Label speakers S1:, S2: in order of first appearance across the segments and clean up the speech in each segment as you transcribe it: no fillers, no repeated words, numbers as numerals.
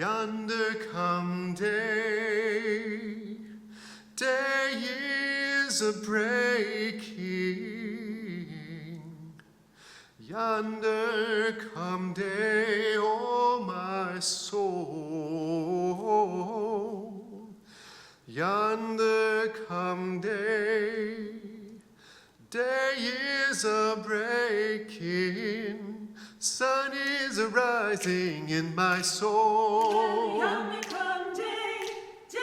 S1: Yonder come day, day is a breaking. Yonder come day, oh my soul. Yonder come day, day is a breaking. Sun is arising in my soul.
S2: Yonder come day, day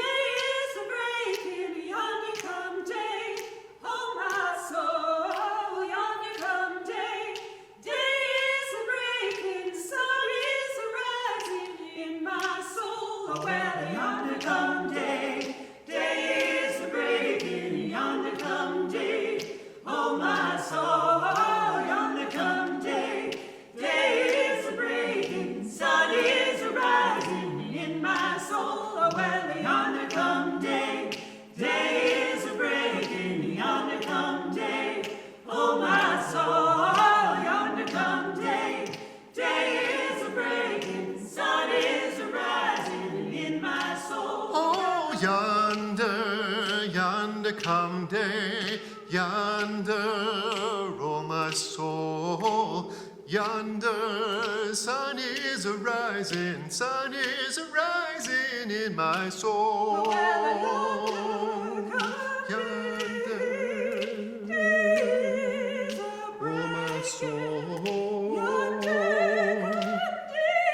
S2: is a breaking. Yonder come day, oh my soul. Yonder come day, day is a breaking. Sun is arising in my soul. Oh, well, yonder come day, day is a breaking. Yonder come day, oh my soul. Yonder come day, day is a breaking, sun is arising in my soul. Oh, well, yonder come day, day is a breaking, yonder come day, oh my soul. Yonder come day, day is a breaking, sun is arising in my soul.
S1: Oh, yonder come day, yonder, oh my soul. Yonder sun is arising in my soul.
S2: Oh, well, yonder
S1: oh my soul.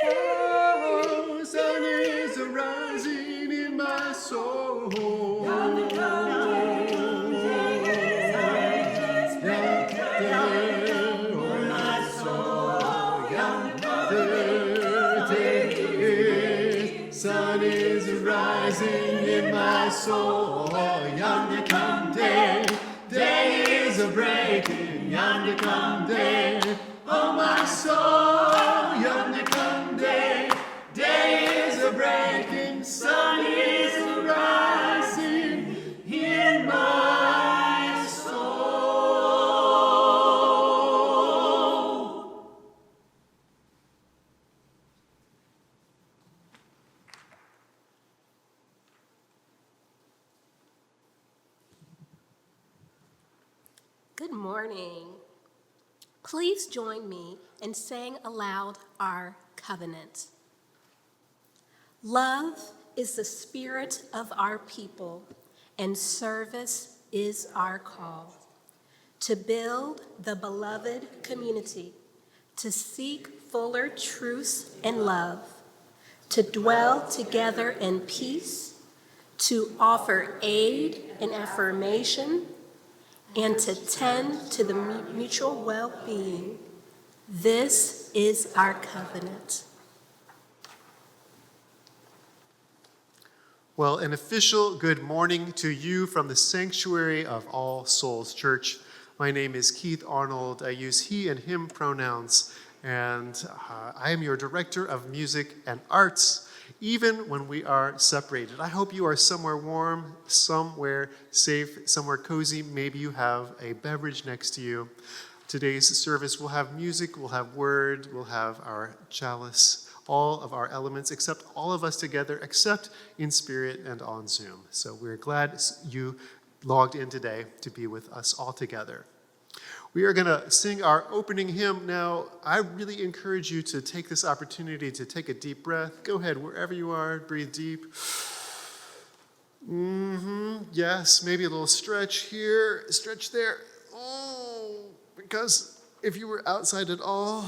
S1: Oh, sun is arising in my soul. Sun is rising in my soul. Yonder come day, day is a breaking. Yonder come day, oh my soul. Yonder come day, day is a breaking. Sun is rising in my soul.
S3: Good morning. Please join me in saying aloud our covenant. Love is the spirit of our people, and service is our call. To build the beloved community, to seek fuller truth and love, to dwell together in peace, to offer aid and affirmation, and to tend to the mutual well-being. This is our covenant.
S1: Well, an official good morning to you from the sanctuary of All Souls Church. My name is Keith Arnold. I use he and him pronouns, and I am your director of music and arts, even when we are separated. I hope you are somewhere warm, somewhere safe, somewhere cozy. Maybe you have a beverage next to you. Today's service will have music, we'll have word, we'll have our chalice, all of our elements, except all of us together, except in spirit and on Zoom. So we're glad you logged in today to be with us all together. We are going to sing our opening hymn now. I really encourage you to take this opportunity to take a deep breath. Go ahead, wherever you are, breathe deep. Yes, maybe a little stretch here, stretch there. Oh, because if you were outside at all,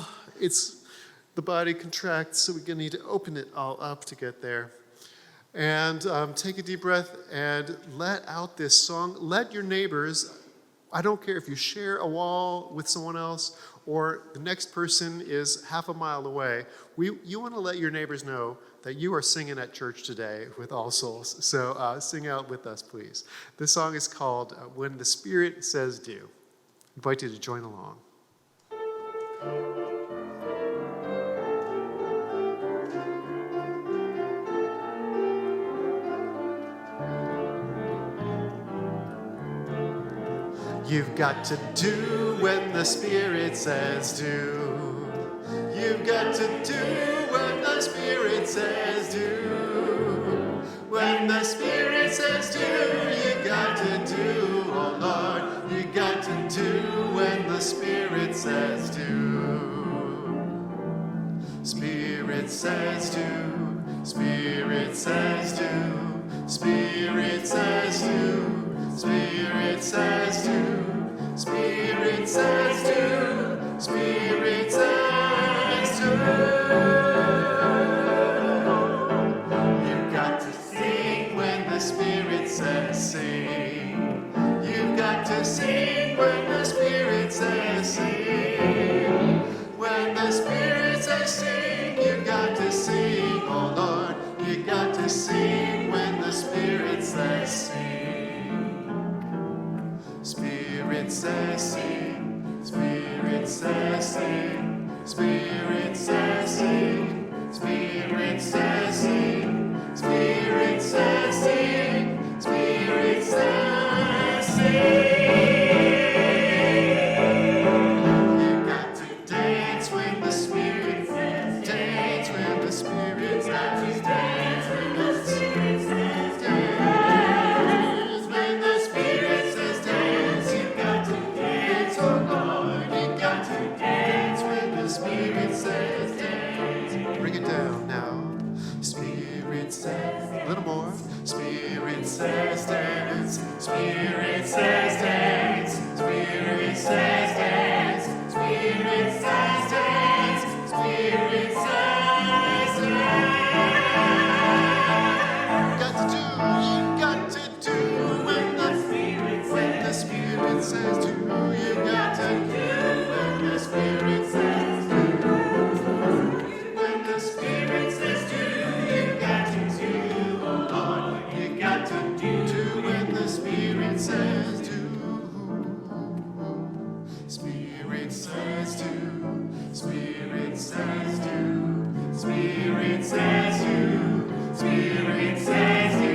S1: the body contracts, so we're going to need to open it all up to get there. And take a deep breath and let out this song. Let your neighbors, I don't care if you share a wall with someone else or the next person is half a mile away, you want to let your neighbors know that you are singing at church today with All Souls. So sing out with us, please. This song is called When the Spirit Says Do. I invite you to join along. You've got to do when the Spirit says do. You've got to do what the Spirit says do. When the Spirit says do, you got to do, oh Lord. You got to do when the Spirit says do. Spirit says do, Spirit says do, Spirit says do, Spirit says do, Spirit says do, Spirit says do. You've got to sing when the Spirit says sing. You've got to sing when the Spirit says sing. When the Spirit says sing, you got to sing, oh Lord. You got to sing when the Spirit says sing. Spirit says sing, Spirit says sing, Spirit says sing, Spirit says sing, Spirit says sing, Spirit says sing. A little more. Spirit says dance. Spirit says dance. Spirit says dance. Spirit says dance. Spirit says dance. Got to do when the Spirit says do. You got to do when the Spirit says do. When the Spirit says do. Spirit says do. Spirit says do. Spirit says do. Spirit says do.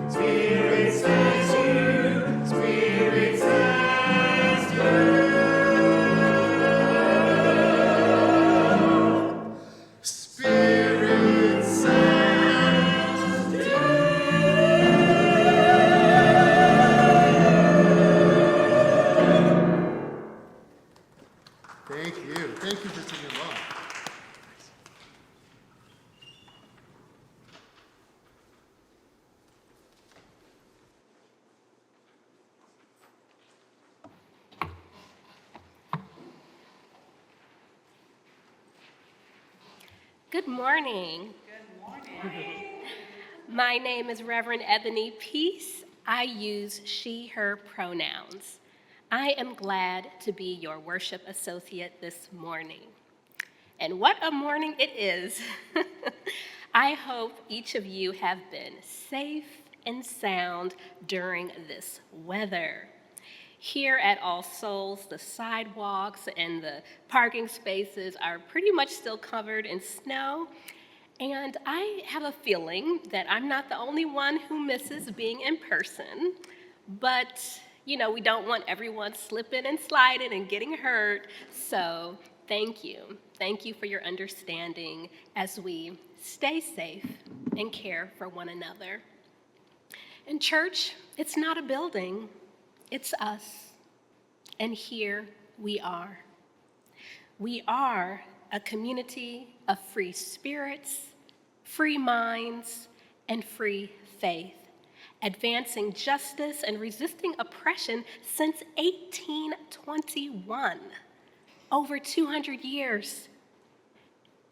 S1: Spirit says do. Spirit says do. Spirit says do. Spirit says do. Thank you for singing along.
S3: Good morning. Good morning. My name is Reverend Ebony Peace. I use she, her pronouns. I am glad to be your worship associate this morning. And what a morning it is. I hope each of you have been safe and sound during this weather. Here at All Souls, the sidewalks and the parking spaces are pretty much still covered in snow. And I have a feeling that I'm not the only one who misses being in person, but you know, we don't want everyone slipping and sliding and getting hurt. So thank you. Thank you for your understanding as we stay safe and care for one another. In church, it's not a building, it's us. And here we are. We are a community of free spirits, free minds, and free faith, advancing justice and resisting oppression since 1821, over 200 years.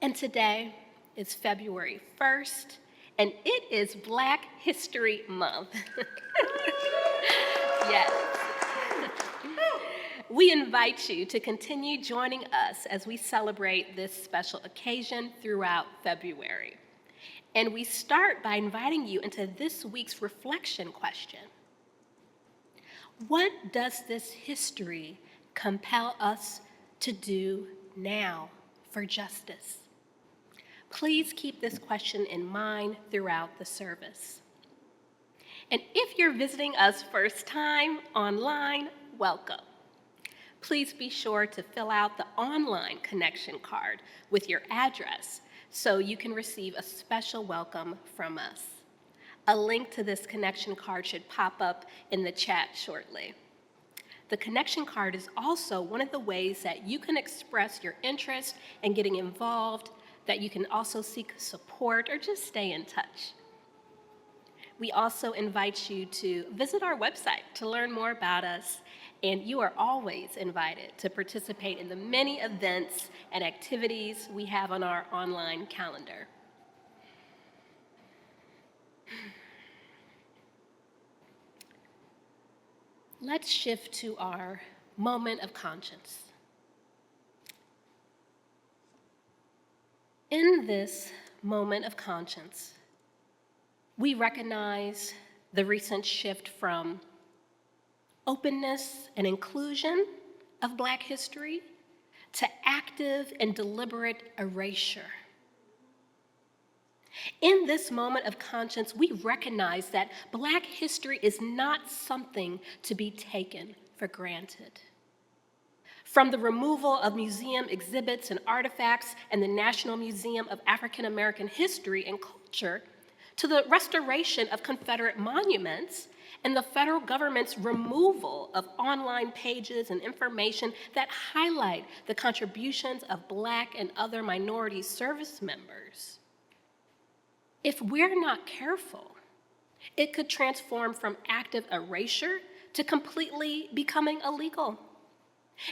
S3: And today is February 1st, and it is Black History Month. Yes. We invite you to continue joining us as we celebrate this special occasion throughout February. And we start by inviting you into this week's reflection question. What does this history compel us to do now for justice? Please keep this question in mind throughout the service. And if you're visiting us first time online, welcome. please be sure to fill out the online connection card with your address so you can receive a special welcome from us. A link to this connection card should pop up in the chat shortly. The connection card is also one of the ways that you can express your interest in getting involved, that you can also seek support or just stay in touch. We also invite you to visit our website to learn more about us, and you are always invited to participate in the many events and activities we have on our online calendar. Let's shift to our moment of conscience. In this moment of conscience, we recognize the recent shift from openness and inclusion of Black history to active and deliberate erasure. In this moment of conscience, we recognize that Black history is not something to be taken for granted. From the removal of museum exhibits and artifacts and the National Museum of African American History and Culture, to the restoration of Confederate monuments and the federal government's removal of online pages and information that highlight the contributions of Black and other minority service members. If we're not careful, it could transform from active erasure to completely becoming illegal.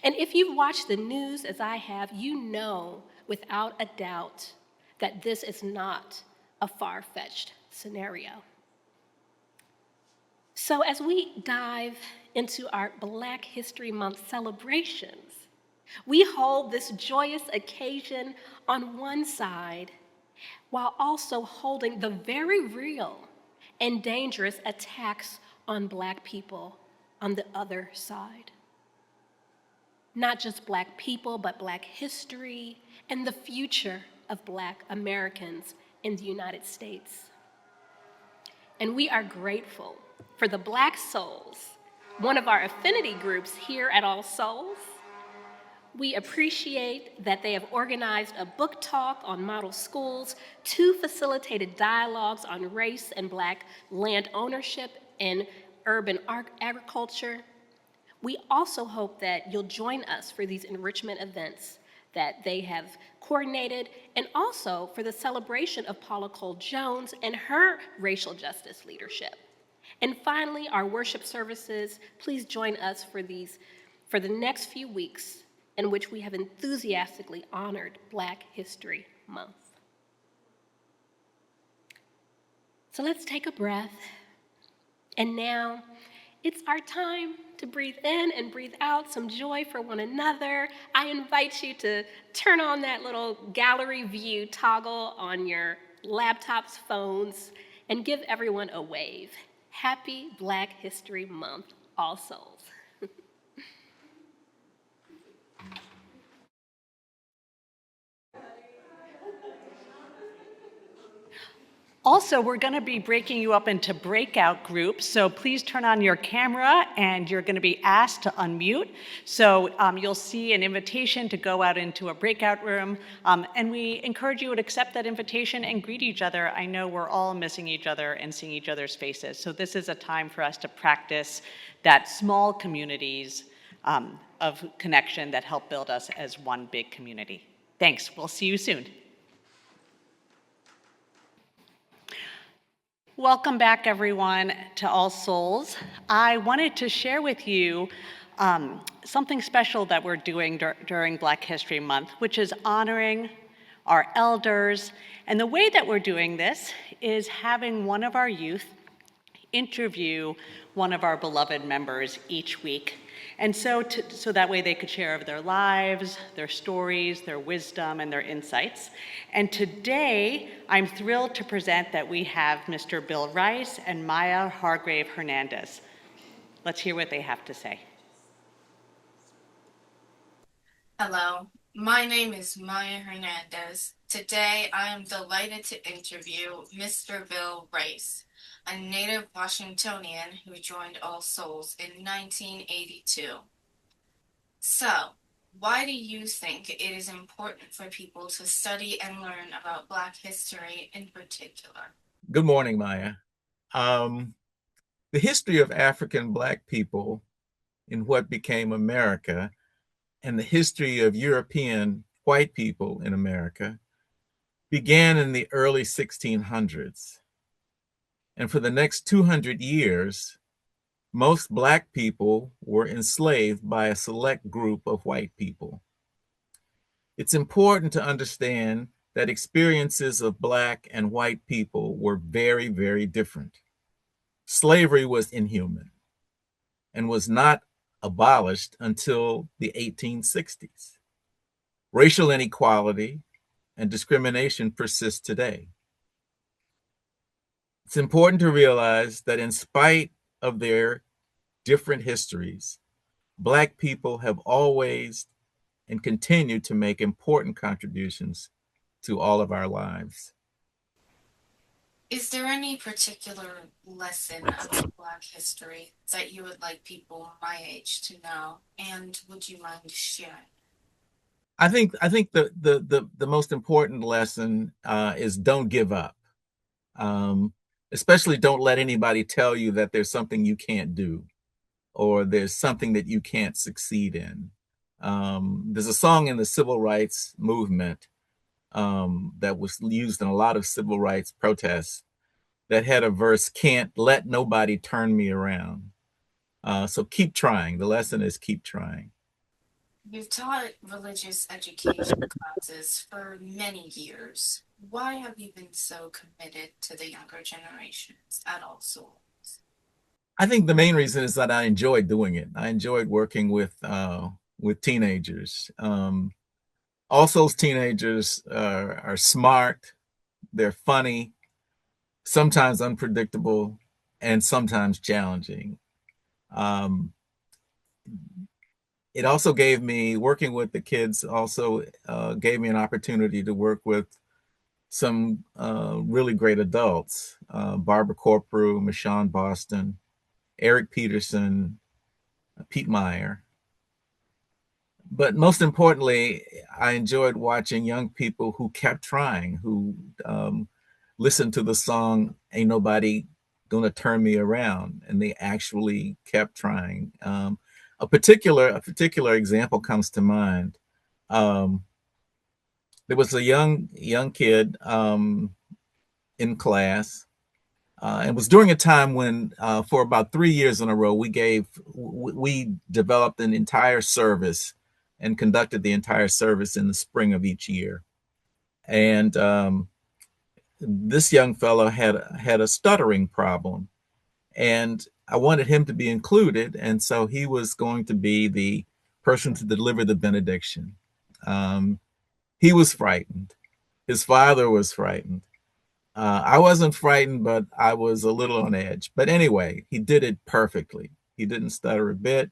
S3: And if you've watched the news as I have, you know without a doubt that this is not a far-fetched scenario. So as we dive into our Black History Month celebrations, we hold this joyous occasion on one side while also holding the very real and dangerous attacks on Black people on the other side. Not just Black people, but Black history and the future of Black Americans in the United States. And we are grateful for the Black Souls, one of our affinity groups here at All Souls. We appreciate that they have organized a book talk on model schools, 2 facilitated dialogues on race and Black land ownership and urban agriculture. We also hope that you'll join us for these enrichment events that they have coordinated, and also for the celebration of Paula Cole Jones and her racial justice leadership. And finally, our worship services, please join us for the next few weeks in which we have enthusiastically honored Black History Month. So let's take a breath. And now it's our time to breathe in and breathe out some joy for one another. I invite you to turn on that little gallery view toggle on your laptops, phones, and give everyone a wave. Happy Black History Month, All Souls.
S4: Also, we're going to be breaking you up into breakout groups, so please turn on your camera and you're going to be asked to unmute. So you'll see an invitation to go out into a breakout room, and we encourage you to accept that invitation and greet each other. I know we're all missing each other and seeing each other's faces, so this is a time for us to practice that small communities of connection that help build us as one big community. Thanks, we'll see you soon. Welcome back, everyone, to All Souls. I wanted to share with you something special that we're doing during Black History Month, which is honoring our elders. And the way that we're doing this is having one of our youth interview one of our beloved members each week. And so that way they could share of their lives, their stories, their wisdom, and their insights. And today, I'm thrilled to present that we have Mr. Bill Rice and Maya Hargrave Hernandez. Let's hear what they have to say.
S5: Hello, my name is Maya Hernandez. Today, I am delighted to interview Mr. Bill Rice, a native Washingtonian who joined All Souls in 1982. So, why do you think it is important for people to study and learn about Black history in particular?
S6: Good morning, Maya. The history of African Black people in what became America and the history of European white people in America began in the early 1600s. And for the next 200 years, most Black people were enslaved by a select group of white people. It's important to understand that experiences of Black and white people were very, very different. Slavery was inhuman and was not abolished until the 1860s. Racial inequality and discrimination persist today. It's important to realize that in spite of their different histories, Black people have always and continue to make important contributions to all of our lives.
S5: Is there any particular lesson about Black history that you would like people my age to know? And would you mind sharing?
S6: I think the most important lesson is don't give up. Especially don't let anybody tell you that there's something you can't do or there's something that you can't succeed in. There's a song in the civil rights movement that was used in a lot of civil rights protests that had a verse, "Can't let nobody turn me around." So keep trying. The lesson is keep trying.
S5: You've taught religious education classes for many years. Why have you been so committed to the younger generations at All Souls?
S6: I think the main reason is that I enjoyed doing it. I enjoyed working with teenagers. Also, those teenagers are smart, they're funny, sometimes unpredictable, and sometimes challenging. It also gave me, working with the kids also gave me an opportunity to work with some really great adults, Barbara Corprew, Michonne Boston, Eric Peterson, Pete Meyer. But most importantly, I enjoyed watching young people who kept trying, who listened to the song, "Ain't Nobody Gonna Turn Me Around," and they actually kept trying. A particular example comes to mind. There was a young kid in class, and it was during a time when, for about 3 years in a row, we developed an entire service and conducted the entire service in the spring of each year. And this young fellow had a stuttering problem, and I wanted him to be included, and so he was going to be the person to deliver the benediction. He was frightened. His father was frightened. I wasn't frightened, but I was a little on edge. But anyway, he did it perfectly. He didn't stutter a bit,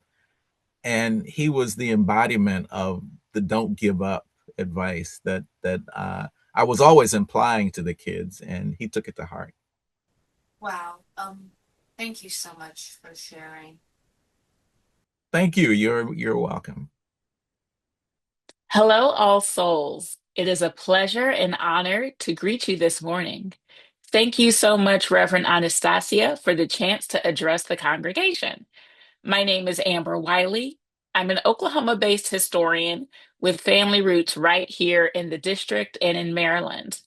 S6: and he was the embodiment of the "don't give up" advice that I was always implying to the kids, and he took it to heart.
S5: Wow. Thank you so much for sharing.
S6: Thank you. You're welcome.
S7: Hello, All Souls. It is a pleasure and honor to greet you this morning. Thank you so much, Reverend Anastasia, for the chance to address the congregation. My name is Amber Wiley. I'm an Oklahoma-based historian with family roots right here in the district and in Maryland.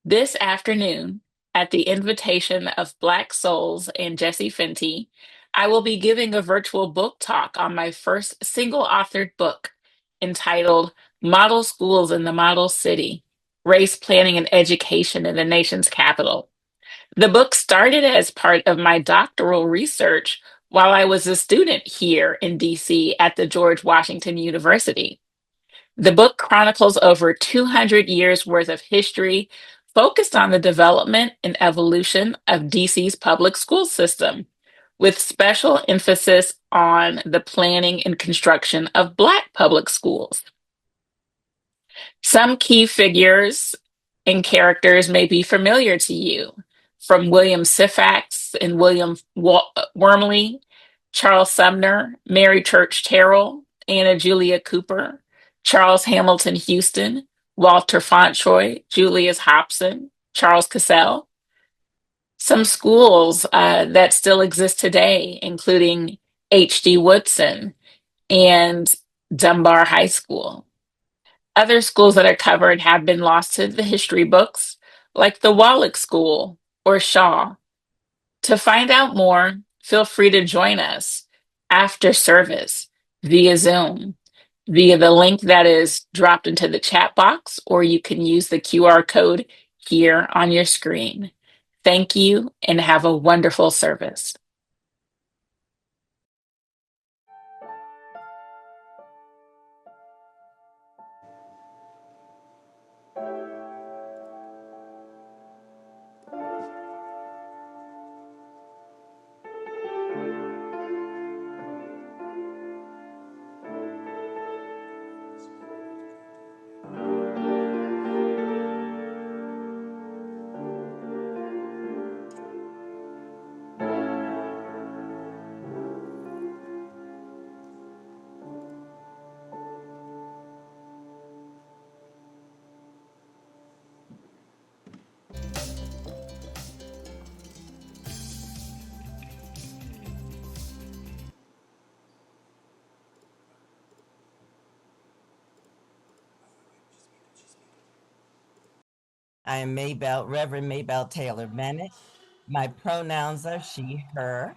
S7: This afternoon, at the invitation of Black Souls and Jesse Fenty, I will be giving a virtual book talk on my first single-authored book entitled Model Schools in the Model City: Race Planning and Education in the Nation's Capital. The book started as part of my doctoral research while I was a student here in DC at the George Washington University. The book chronicles over 200 years worth of history focused on the development and evolution of DC's public school system, with special emphasis on the planning and construction of Black public schools. Some key figures and characters may be familiar to you, from William Sifax and William Wormley, Charles Sumner, Mary Church Terrell, Anna Julia Cooper, Charles Hamilton Houston, Walter Fauntroy, Julius Hobson, Charles Cassell. Some schools that still exist today, including H.D. Woodson and Dunbar High School. Other schools that are covered have been lost to the history books, like the Wallach School or Shaw. To find out more, feel free to join us after service via Zoom, via the link that is dropped into the chat box, or you can use the QR code here on your screen. Thank you and have a wonderful service.
S8: I am Maybelle, Reverend Maybelle Taylor Bennett. My pronouns are she, her,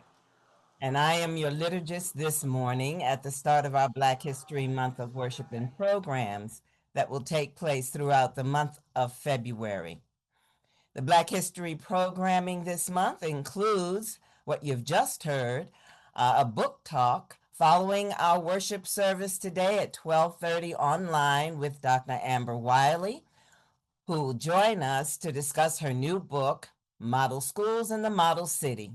S8: and I am your liturgist this morning at the start of our Black History Month of worship and programs that will take place throughout the month of February. The Black History programming this month includes what you've just heard, a book talk following our worship service today at 12:30 online with Dr. Amber Wiley, who will join us to discuss her new book, Model Schools in the Model City: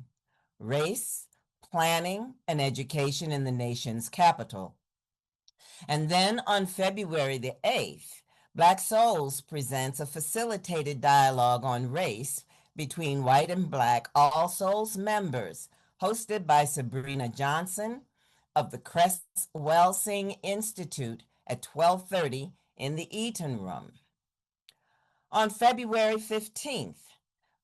S8: Race, Planning, and Education in the Nation's Capital. And then on February the 8th, Black Souls presents a facilitated dialogue on race between white and Black All Souls members, hosted by Sabrina Johnson of the Cress Welsing Institute at 12:30 in the Eaton Room. On February 15th,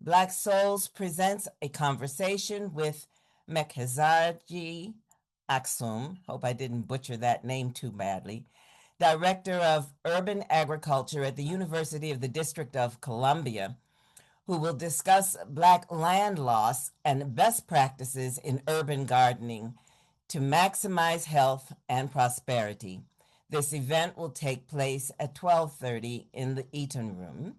S8: Black Souls presents a conversation with Mekhizaji Aksum, hope I didn't butcher that name too badly, Director of Urban Agriculture at the University of the District of Columbia, who will discuss Black land loss and best practices in urban gardening to maximize health and prosperity. This event will take place at 12:30 in the Eaton Room.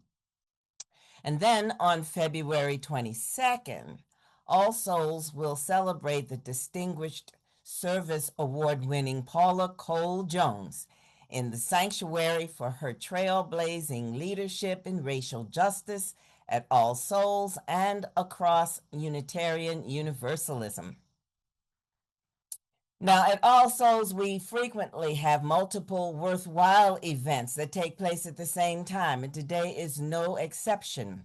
S8: And then on February 22nd, All Souls will celebrate the Distinguished Service Award-winning Paula Cole Jones in the sanctuary for her trailblazing leadership in racial justice at All Souls and across Unitarian Universalism. Now, at All Souls, we frequently have multiple worthwhile events that take place at the same time, and today is no exception.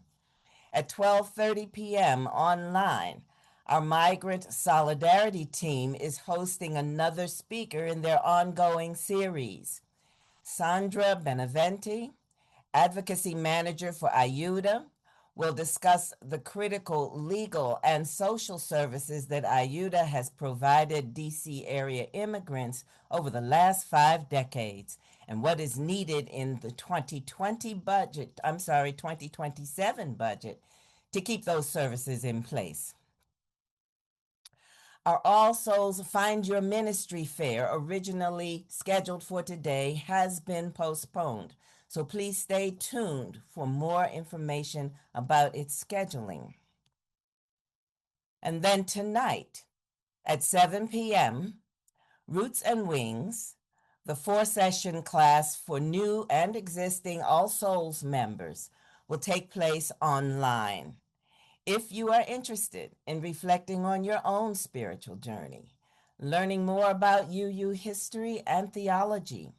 S8: At 12:30 p.m. online, our Migrant Solidarity team is hosting another speaker in their ongoing series. Sandra Benavente, Advocacy Manager for IUTA, will discuss the critical legal and social services that IUTA has provided DC area immigrants over the last 5 decades and what is needed in the 2027 budget to keep those services in place. Our All Souls Find Your Ministry Fair, originally scheduled for today, has been postponed. So please stay tuned for more information about its scheduling. And then tonight at 7 p.m., Roots and Wings, the 4-session class for new and existing All Souls members, will take place online. If you are interested in reflecting on your own spiritual journey, learning more about UU history and theology,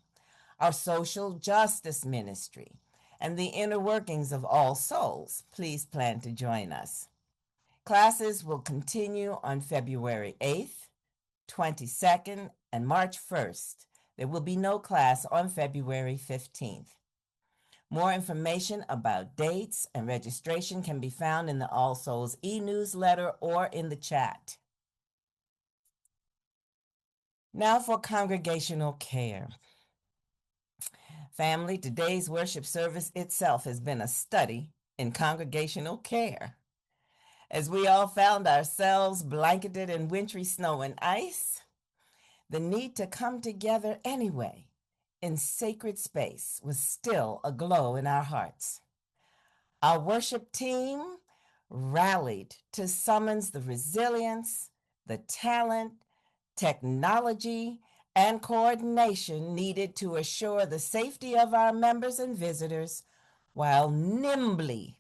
S8: our social justice ministry, and the inner workings of All Souls, please plan to join us. Classes will continue on February 8th, 22nd, and March 1st. There will be no class on February 15th. More information about dates and registration can be found in the All Souls e-newsletter or in the chat. Now for congregational care. Family, today's worship service itself has been a study in congregational care. As we all found ourselves blanketed in wintry snow and ice, the need to come together anyway in sacred space was still aglow in our hearts. Our worship team rallied to summons the resilience, the talent, technology, and coordination needed to assure the safety of our members and visitors while nimbly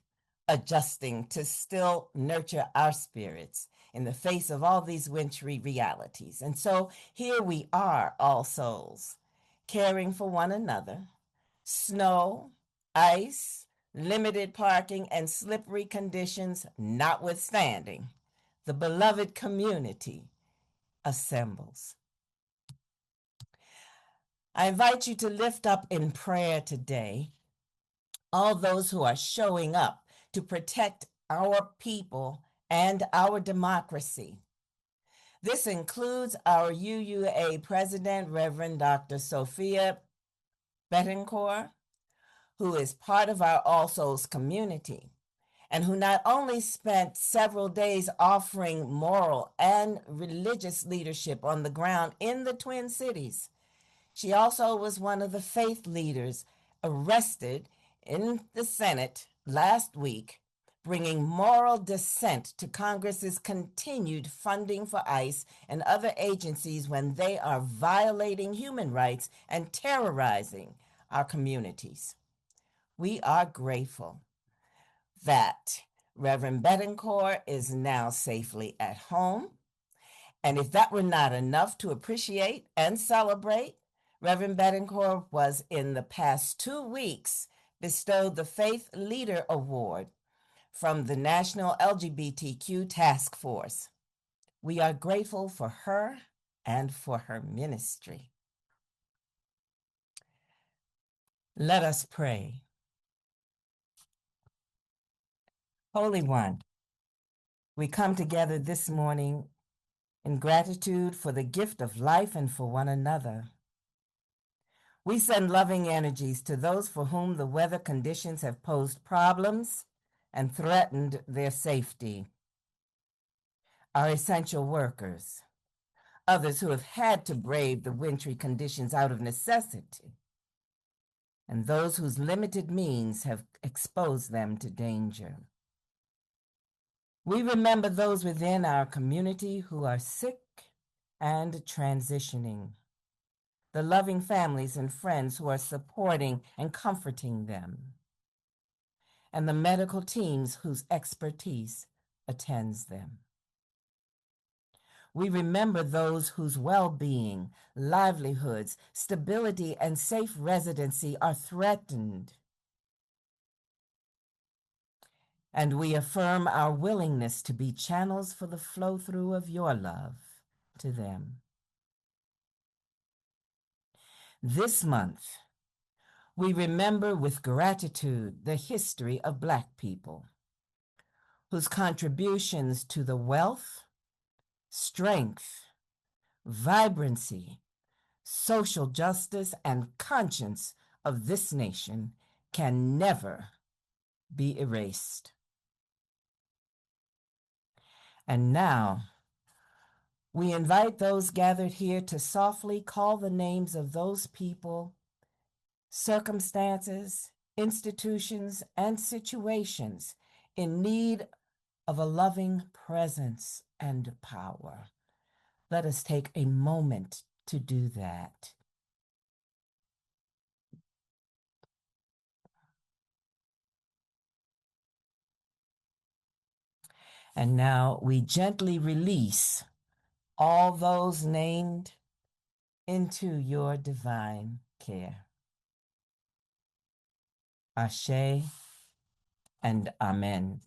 S8: adjusting to still nurture our spirits in the face of all these wintry realities. And so here we are, All Souls, caring for one another. Snow, ice, limited parking, and slippery conditions notwithstanding, the beloved community assembles. I invite you to lift up in prayer today all those who are showing up to protect our people and our democracy. This includes our UUA President, Reverend Dr. Sophia Bettencourt, who is part of our All Souls community, and who not only spent several days offering moral and religious leadership on the ground in the Twin Cities, she also was one of the faith leaders arrested in the Senate last week, bringing moral dissent to Congress's continued funding for ICE and other agencies when they are violating human rights and terrorizing our communities. We are grateful that Reverend Bettencourt is now safely at home. And if that were not enough to appreciate and celebrate, Reverend Bettencourt was in the past 2 weeks bestowed the Faith Leader Award from the National LGBTQ Task Force. We are grateful for her and for her ministry. Let us pray. Holy One, we come together this morning in gratitude for the gift of life and for one another. We send loving energies to those for whom the weather conditions have posed problems and threatened their safety. Our essential workers, others who have had to brave the wintry conditions out of necessity, and those whose limited means have exposed them to danger. We remember those within our community who are sick and transitioning, the loving families and friends who are supporting and comforting them, and the medical teams whose expertise attends them. We remember those whose well-being, livelihoods, stability, and safe residency are threatened. And we affirm our willingness to be channels for the flow-through of your love to them. This month, we remember with gratitude the history of Black people, whose contributions to the wealth, strength, vibrancy, social justice, and conscience of this nation can never be erased. And now, we invite those gathered here to softly call the names of those people, circumstances, institutions, and situations in need of a loving presence and power. Let us take a moment to do that. And now we gently release all those named into your divine care. Ashe and Amen.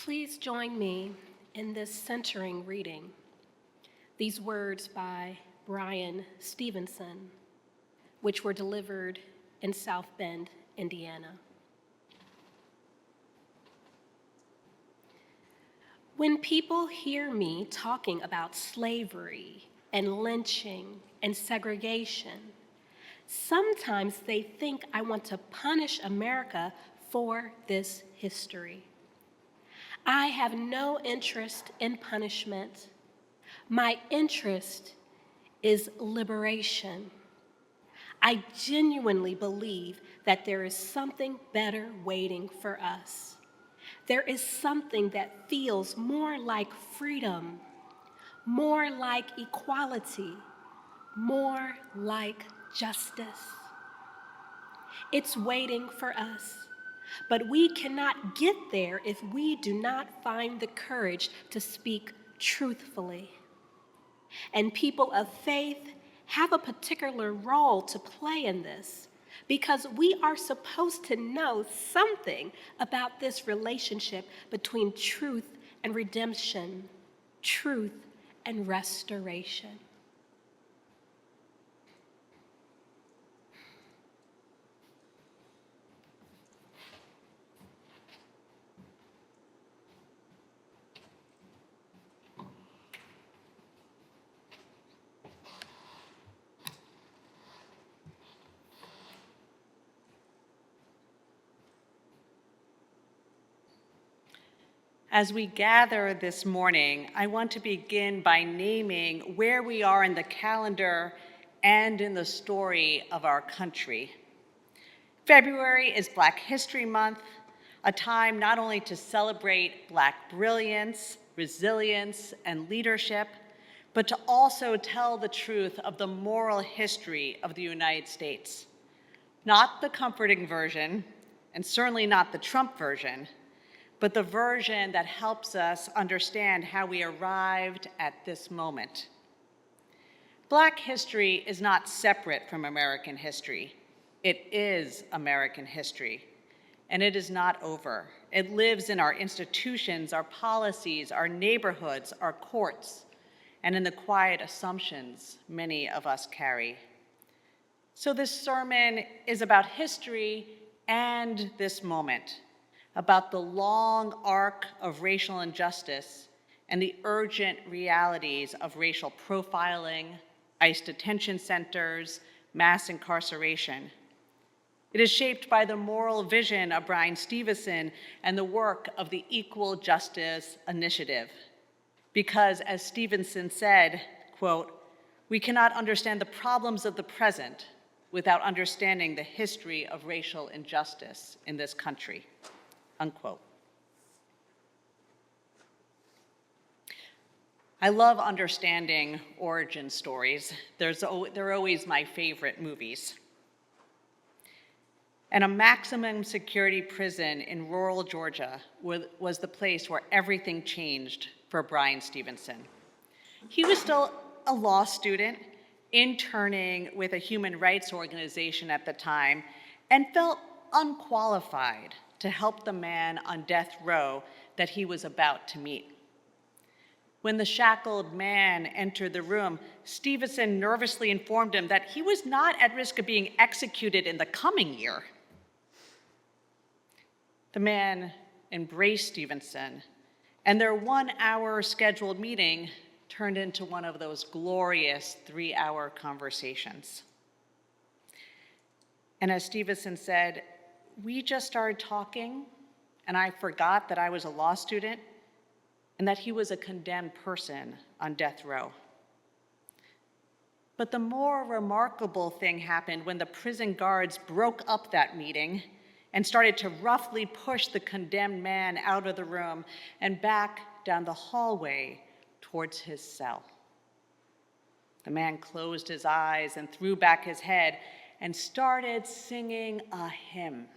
S3: Please join me in this centering reading. These words by Bryan Stevenson, which were delivered in South Bend, Indiana. When people hear me talking about slavery and lynching and segregation, sometimes they think I want to punish America for this history. I have no interest in punishment. My interest is liberation. I genuinely believe that there is something better waiting for us. There is something that feels more like freedom, more like equality, more like justice. It's waiting for us, but we cannot get there if we do not find the courage to speak truthfully. And people of faith have a particular role to play in this, because we are supposed to know something about this relationship between truth and redemption, truth and restoration.
S4: As we gather this morning, I want to begin by naming where we are in the calendar and in the story of our country. February is Black History Month, a time not only to celebrate Black brilliance, resilience, and leadership, but to also tell the truth of the moral history of the United States. Not the comforting version, and certainly not the Trump version, but the version that helps us understand how we arrived at this moment. Black history is not separate from American history. It is American history, and it is not over. It lives in our institutions, our policies, our neighborhoods, our courts, and in the quiet assumptions many of us carry. So this sermon is about history and this moment, about the long arc of racial injustice and the urgent realities of racial profiling, ICE detention centers, mass incarceration. It is shaped by the moral vision of Bryan Stevenson and the work of the Equal Justice Initiative. Because, as Stevenson said, quote, "We cannot understand the problems of the present without understanding the history of racial injustice in this country." Unquote. I love understanding origin stories. They're always my favorite movies. And a maximum security prison in rural Georgia was the place where everything changed for Bryan Stevenson. He was still a law student, interning with a human rights organization at the time, and felt unqualified to help the man on death row that he was about to meet. When the shackled man entered the room, Stevenson nervously informed him that he was not at risk of being executed in the coming year. The man embraced Stevenson, and their 1-hour scheduled meeting turned into one of those glorious 3-hour conversations. And as Stevenson said, we just started talking, and I forgot that I was a law student and that he was a condemned person on death row. But the more remarkable thing happened when the prison guards broke up that meeting and started to roughly push the condemned man out of the room and back down the hallway towards his cell. The man closed his eyes and threw back his head and started singing a hymn.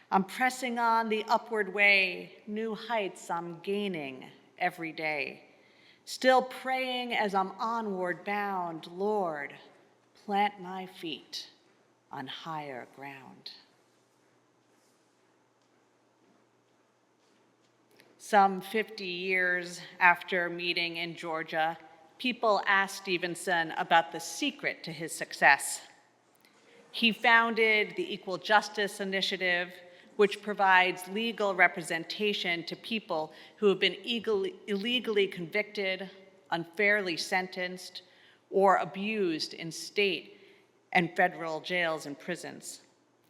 S4: I'm pressing on the upward way, new heights I'm gaining every day. Still praying as I'm onward bound, Lord, plant my feet on higher ground. Some 50 years after meeting in Georgia, people asked Stevenson about the secret to his success. He founded the Equal Justice Initiative, which provides legal representation to people who have been illegally convicted, unfairly sentenced, or abused in state and federal jails and prisons.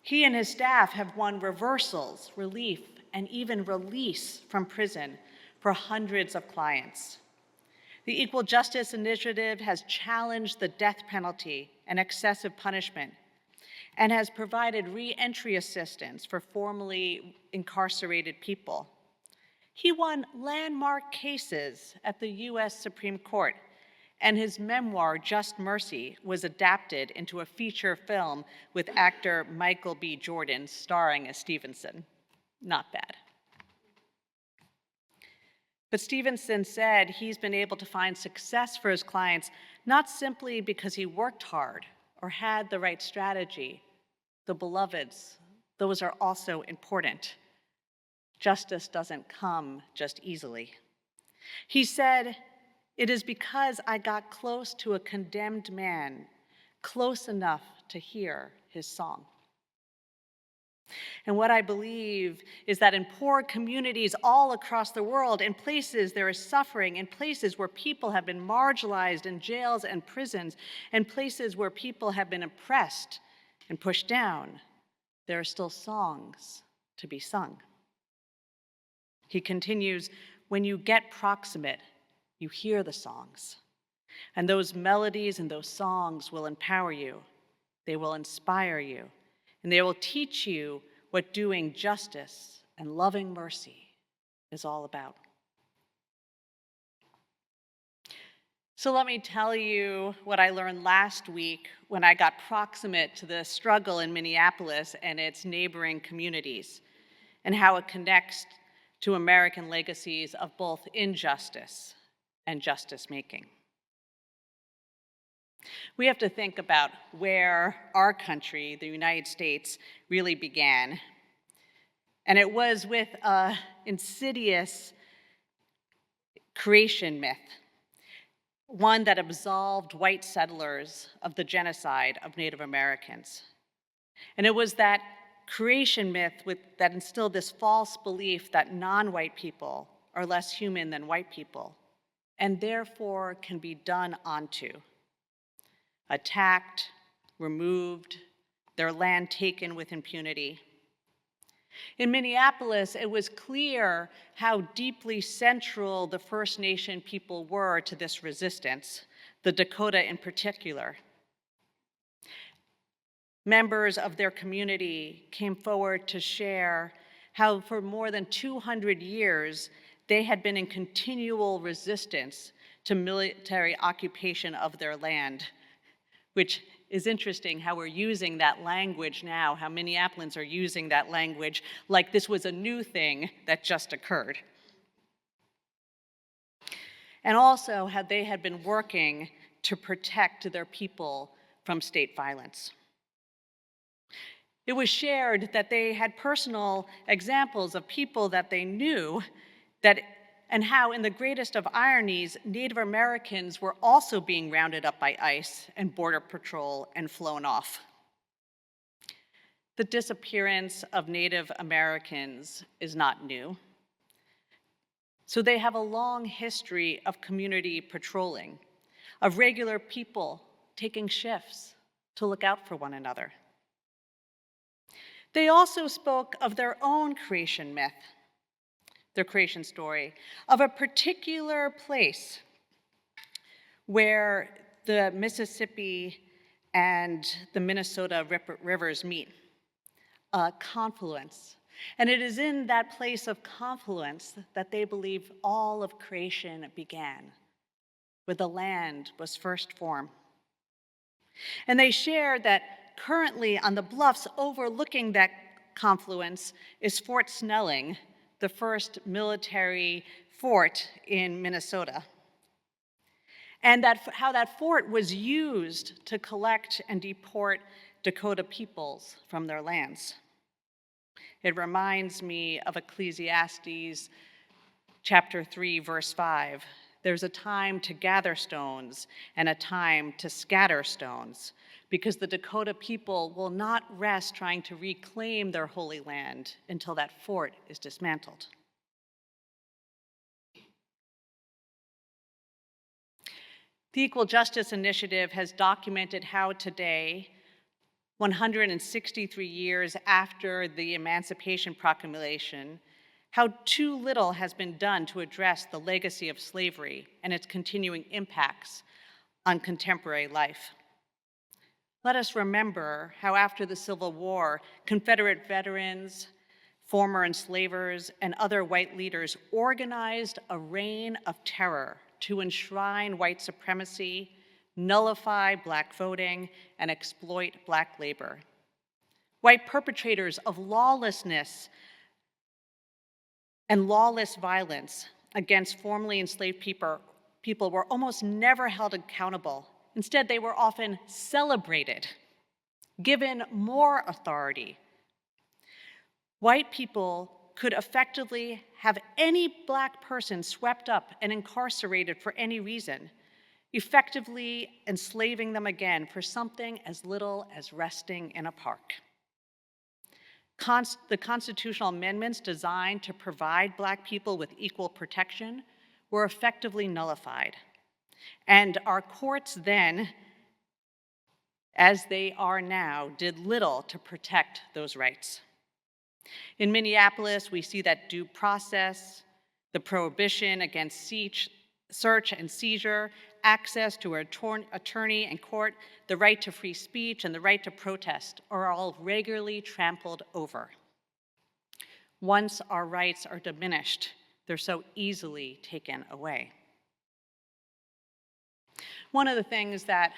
S4: He and his staff have won reversals, relief, and even release from prison for hundreds of clients. The Equal Justice Initiative has challenged the death penalty and excessive punishment and has provided re-entry assistance for formerly incarcerated people. He won landmark cases at the US Supreme Court, and his memoir, Just Mercy, was adapted into a feature film with actor Michael B. Jordan starring as Stevenson. Not bad. But Stevenson said he's been able to find success for his clients not simply because he worked hard or had the right strategy. The beloveds, those are also important. Justice doesn't come just easily. He said, "It is because I got close to a condemned man, close enough to hear his song." And what I believe is that in poor communities all across the world, in places there is suffering, in places where people have been marginalized in jails and prisons, in places where people have been oppressed and pushed down, there are still songs to be sung. He continues, "When you get proximate, you hear the songs. And those melodies and those songs will empower you. They will inspire you. And they will teach you what doing justice and loving mercy is all about." So let me tell you what I learned last week when I got proximate to the struggle in Minneapolis and its neighboring communities, and how it connects to American legacies of both injustice and justice making. We have to think about where our country, the United States, really began. And it was with an insidious creation myth, one that absolved white settlers of the genocide of Native Americans. And it was that creation myth that instilled this false belief that non-white people are less human than white people, and therefore can be done onto. Attacked, removed, their land taken with impunity. In Minneapolis, it was clear how deeply central the First Nation people were to this resistance, the Dakota in particular. Members of their community came forward to share how for more than 200 years, they had been in continual resistance to military occupation of their land, which is interesting how we're using that language now, how Minneapolis are using that language like this was a new thing that just occurred. And also how they had been working to protect their people from state violence. It was shared that they had personal examples of people that they knew and how, in the greatest of ironies, Native Americans were also being rounded up by ICE and Border Patrol and flown off. The disappearance of Native Americans is not new. So they have a long history of community patrolling, of regular people taking shifts to look out for one another. They also spoke of their own creation myth, their creation story, of a particular place where the Mississippi and the Minnesota rivers meet, a confluence. And it is in that place of confluence that they believe all of creation began, where the land was first formed. And they share that currently on the bluffs overlooking that confluence is Fort Snelling, the first military fort in Minnesota. And how that fort was used to collect and deport Dakota peoples from their lands. It reminds me of Ecclesiastes chapter 3, verse 5. There's a time to gather stones and a time to scatter stones, because the Dakota people will not rest trying to reclaim their holy land until that fort is dismantled. The Equal Justice Initiative has documented how today, 163 years after the Emancipation Proclamation, how too little has been done to address the legacy of slavery and its continuing impacts on contemporary life. Let us remember how after the Civil War, Confederate veterans, former enslavers, and other white leaders organized a reign of terror to enshrine white supremacy, nullify Black voting, and exploit Black labor. White perpetrators of lawlessness and lawless violence against formerly enslaved people were almost never held accountable. Instead, they were often celebrated, given more authority. White people could effectively have any Black person swept up and incarcerated for any reason, effectively enslaving them again for something as little as resting in a park. The constitutional amendments designed to provide Black people with equal protection were effectively nullified. And our courts then, as they are now, did little to protect those rights. In Minneapolis, we see that due process, the prohibition against search and seizure, access to an attorney and court, the right to free speech, and the right to protest are all regularly trampled over. Once our rights are diminished, they're so easily taken away. One of the things that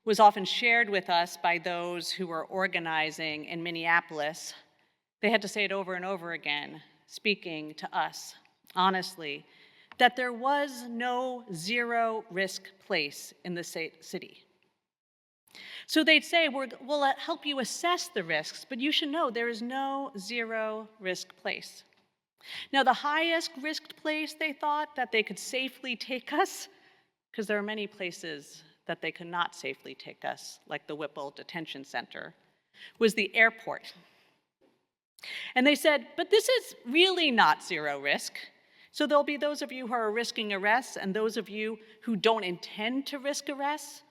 S4: was often shared with us by those who were organizing in Minneapolis, they had to say it over and over again, speaking to us honestly, that there was no zero-risk place in the city. So they'd say, we'll help you assess the risks, but you should know there is no zero-risk place. Now, the highest risked place they thought that they could safely take us, because there are many places that they could not safely take us, like the Whipple Detention Center, was the airport. And they said, but this is really not zero risk. So there'll be those of you who are risking arrest and those of you who don't intend to risk arrest,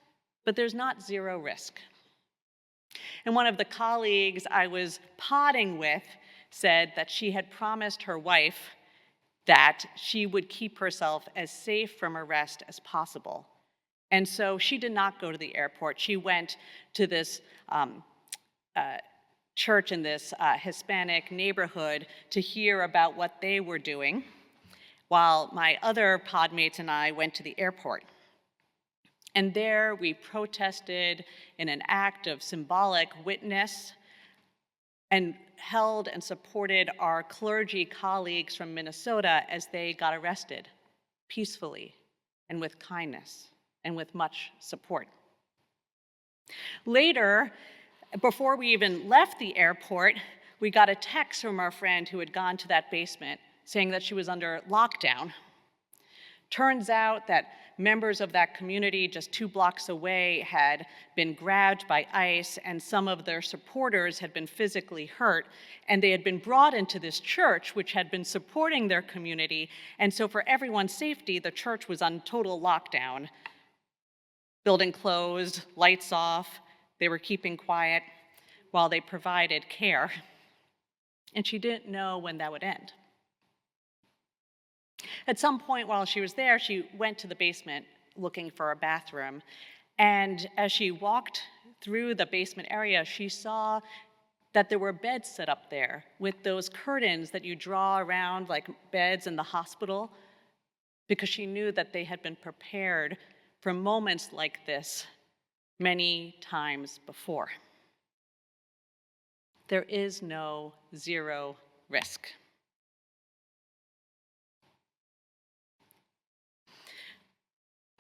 S4: but there's not zero risk. And one of the colleagues I was potting with said that she had promised her wife that she would keep herself as safe from arrest as possible. And so she did not go to the airport. She went to this church in this Hispanic neighborhood to hear about what they were doing, while my other podmates and I went to the airport. And there we protested in an act of symbolic witness and held and supported our clergy colleagues from Minnesota as they got arrested peacefully and with kindness and with much support. Later, before we even left the airport, we got a text from our friend who had gone to that basement saying that she was under lockdown. Turns out that members of that community just 2 blocks away had been grabbed by ICE, and some of their supporters had been physically hurt, and they had been brought into this church, which had been supporting their community, and so for everyone's safety, the church was on total lockdown. Building closed, lights off, they were keeping quiet while they provided care, and she didn't know when that would end. At some point while she was there, she went to the basement looking for a bathroom. And as she walked through the basement area, she saw that there were beds set up there with those curtains that you draw around like beds in the hospital, because she knew that they had been prepared for moments like this many times before. There is no zero risk.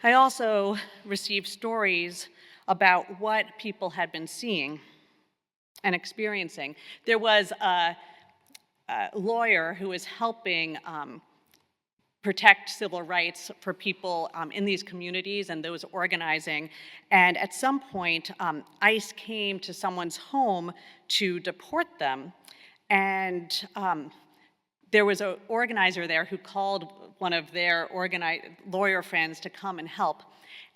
S4: I also received stories about what people had been seeing and experiencing. There was a lawyer who was helping protect civil rights for people in these communities and those organizing. And at some point, ICE came to someone's home to deport them. And there was an organizer there who called one of their lawyer friends to come and help.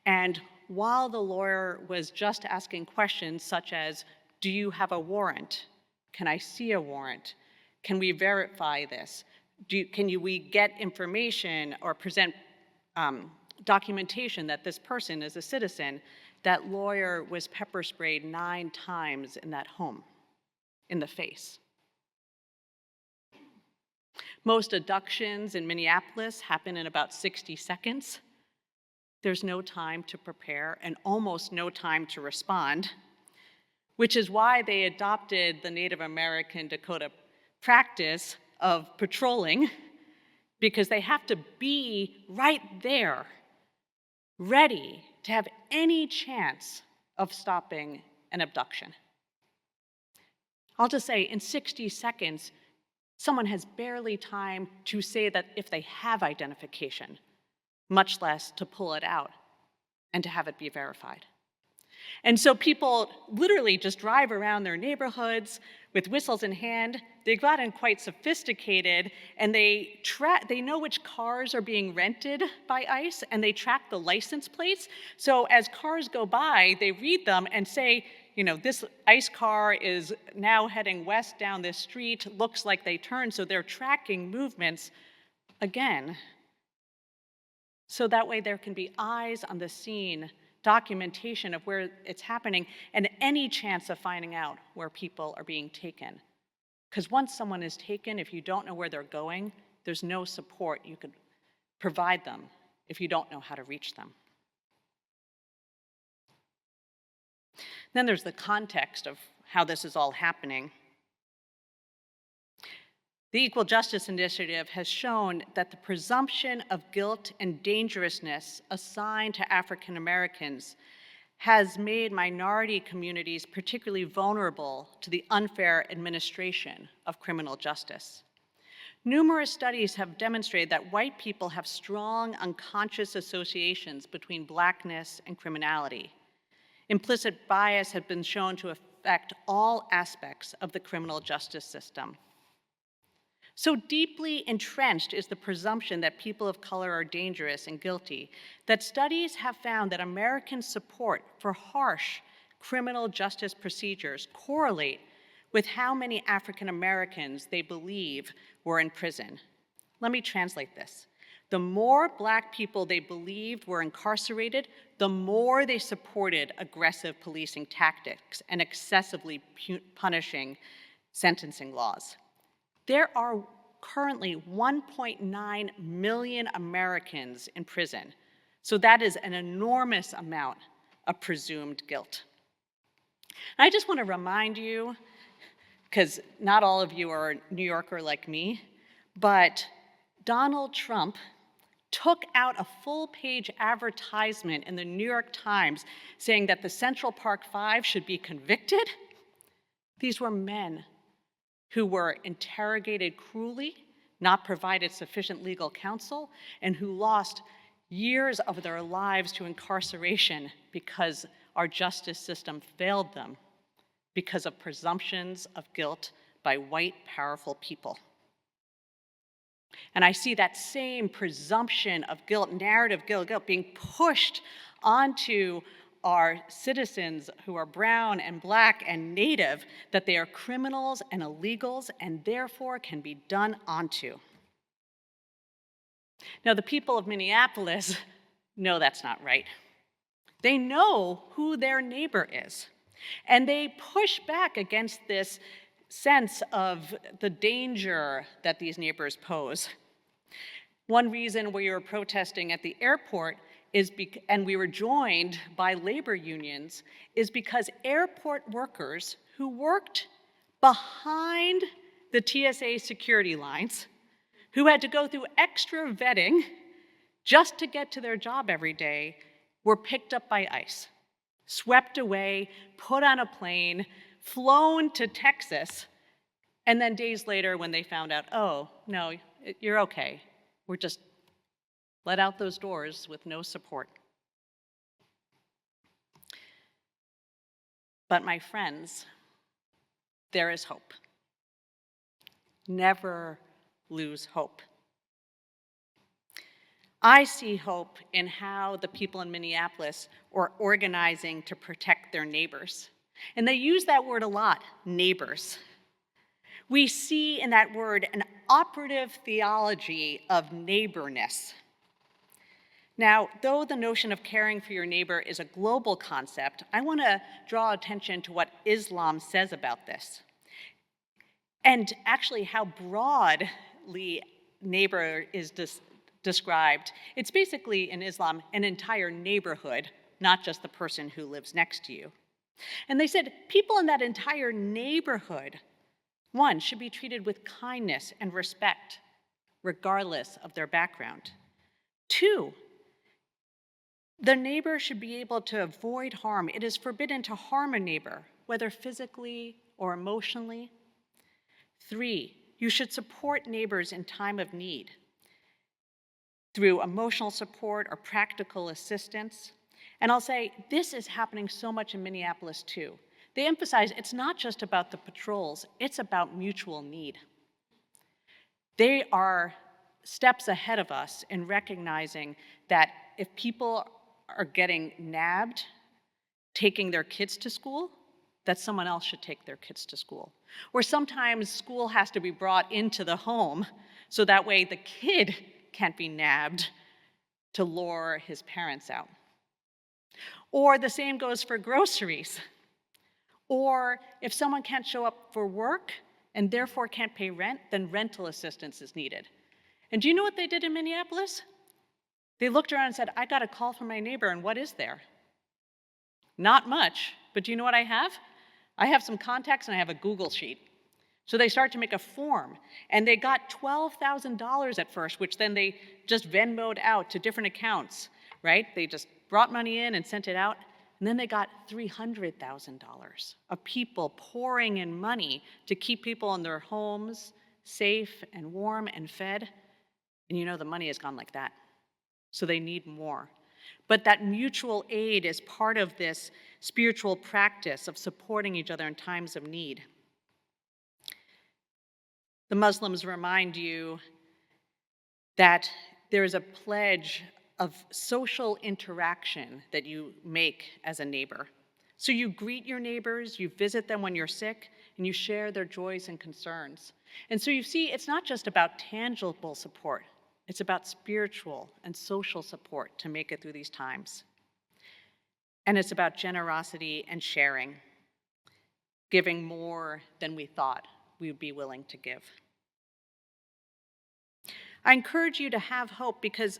S4: And while the lawyer was just asking questions such as, do you have a warrant? Can I see a warrant? Can we verify this? We get information or present documentation that this person is a citizen? That lawyer was pepper sprayed 9 times in that home, in the face. Most abductions in Minneapolis happen in about 60 seconds. There's no time to prepare and almost no time to respond, which is why they adopted the Native American Dakota practice of patrolling, because they have to be right there, ready to have any chance of stopping an abduction. I'll just say, in 60 seconds, someone has barely time to say that if they have identification, much less to pull it out and to have it be verified. And so people literally just drive around their neighborhoods with whistles in hand. They've gotten quite sophisticated, and they know which cars are being rented by ICE, and they track the license plates. So as cars go by, they read them and say, this ICE car is now heading west down this street, looks like they turned, so they're tracking movements again. So that way there can be eyes on the scene, documentation of where it's happening, and any chance of finding out where people are being taken. Because once someone is taken, if you don't know where they're going, there's no support you could provide them if you don't know how to reach them. Then there's the context of how this is all happening. The Equal Justice Initiative has shown that the presumption of guilt and dangerousness assigned to African Americans has made minority communities particularly vulnerable to the unfair administration of criminal justice. Numerous studies have demonstrated that white people have strong unconscious associations between Blackness and criminality. Implicit bias has been shown to affect all aspects of the criminal justice system. So deeply entrenched is the presumption that people of color are dangerous and guilty that studies have found that American support for harsh criminal justice procedures correlate with how many African Americans they believe were in prison. Let me translate this. The more Black people they believed were incarcerated, the more they supported aggressive policing tactics and excessively punishing sentencing laws. There are currently 1.9 million Americans in prison, so that is an enormous amount of presumed guilt. And I just want to remind you, because not all of you are a New Yorker like me, but Donald Trump took out a full-page advertisement in the New York Times saying that the Central Park Five should be convicted. These were men who were interrogated cruelly, not provided sufficient legal counsel, and who lost years of their lives to incarceration because our justice system failed them because of presumptions of guilt by white, powerful people. And I see that same presumption of guilt, narrative guilt, being pushed onto are citizens who are brown and Black and Native, that they are criminals and illegals and therefore can be done onto. Now, the people of Minneapolis know that's not right. They know who their neighbor is, and they push back against this sense of the danger that these neighbors pose. One reason we were protesting at the airport and we were joined by labor unions, is because airport workers who worked behind the TSA security lines, who had to go through extra vetting just to get to their job every day, were picked up by ICE, swept away, put on a plane, flown to Texas, and then days later when they found out, oh, no, you're okay, we're just let out those doors with no support. But my friends, there is hope. Never lose hope. I see hope in how the people in Minneapolis are organizing to protect their neighbors. And they use that word a lot, neighbors. We see in that word an operative theology of neighborness. Now, though the notion of caring for your neighbor is a global concept, I want to draw attention to what Islam says about this. And actually how broadly neighbor is described. It's basically, in Islam, an entire neighborhood, not just the person who lives next to you. And they said people in that entire neighborhood, one, should be treated with kindness and respect, regardless of their background. Two, the neighbor should be able to avoid harm. It is forbidden to harm a neighbor, whether physically or emotionally. Three, you should support neighbors in time of need through emotional support or practical assistance. And I'll say, this is happening so much in Minneapolis too. They emphasize it's not just about the patrols, it's about mutual need. They are steps ahead of us in recognizing that if people are getting nabbed, taking their kids to school, that someone else should take their kids to school. Or sometimes school has to be brought into the home so that way the kid can't be nabbed to lure his parents out. Or the same goes for groceries. Or if someone can't show up for work and therefore can't pay rent, then rental assistance is needed. And do you know what they did in Minneapolis? They looked around and said, I got a call from my neighbor, and what is there? Not much, but do you know what I have? I have some contacts and I have a Google sheet. So they start to make a form, and they got $12,000 at first, which then they just Venmo'd out to different accounts, right? They just brought money in and sent it out, and then they got $300,000 of people pouring in money to keep people in their homes safe and warm and fed. And you know the money has gone like that. So they need more. But that mutual aid is part of this spiritual practice of supporting each other in times of need. The Muslims remind you that there is a pledge of social interaction that you make as a neighbor. So you greet your neighbors, you visit them when you're sick, and you share their joys and concerns. And so you see, it's not just about tangible support, it's about spiritual and social support to make it through these times. And it's about generosity and sharing, giving more than we thought we would be willing to give. I encourage you to have hope because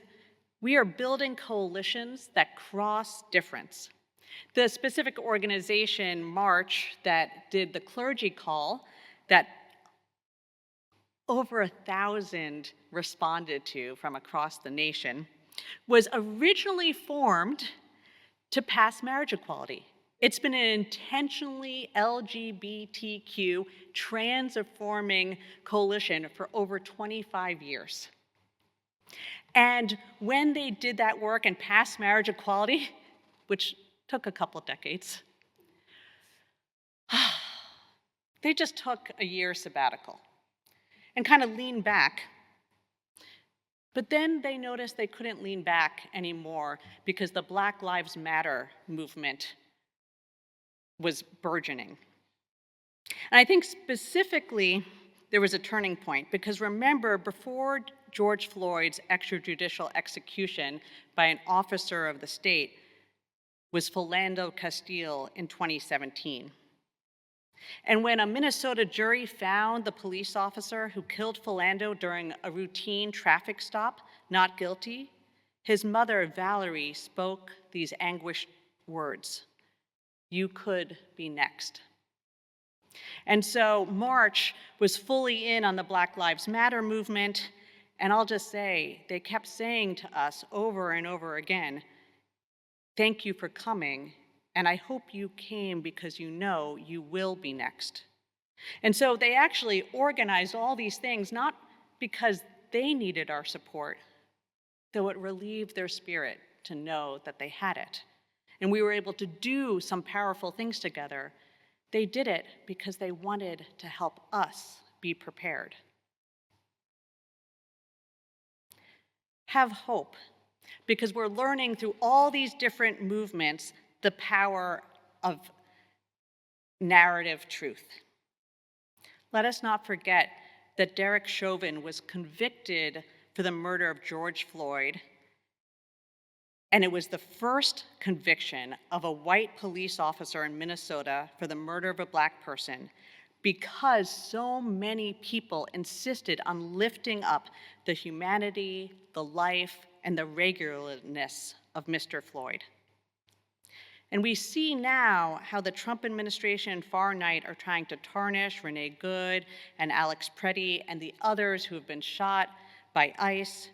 S4: we are building coalitions that cross difference. The specific organization, March, that did the clergy call, that over 1,000 responded to from across the nation, was originally formed to pass marriage equality. It's been an intentionally LGBTQ trans-affirming coalition for over 25 years. And when they did that work and passed marriage equality, which took a couple decades, they just took a year sabbatical and kind of leaned back. But then they noticed they couldn't lean back anymore because the Black Lives Matter movement was burgeoning. And I think specifically there was a turning point because remember, before George Floyd's extrajudicial execution by an officer of the state was Philando Castile in 2017. And when a Minnesota jury found the police officer who killed Philando during a routine traffic stop not guilty, his mother, Valerie, spoke these anguished words, "You could be next." And so March was fully in on the Black Lives Matter movement, and I'll just say, they kept saying to us over and over again, thank you for coming, and I hope you came because you know you will be next. And so they actually organized all these things, not because they needed our support. though it relieved their spirit to know that they had it. And we were able to do some powerful things together. They did it because they wanted to help us be prepared. Have hope, because we're learning through all these different movements the power of narrative truth. Let us not forget that Derek Chauvin was convicted for the murder of George Floyd, and it was the first conviction of a white police officer in Minnesota for the murder of a Black person, because so many people insisted on lifting up the humanity, the life, and the regularness of Mr. Floyd. And we see now how the Trump administration and far right are trying to tarnish Renee Good and Alex Preddy and the others who have been shot by ICE,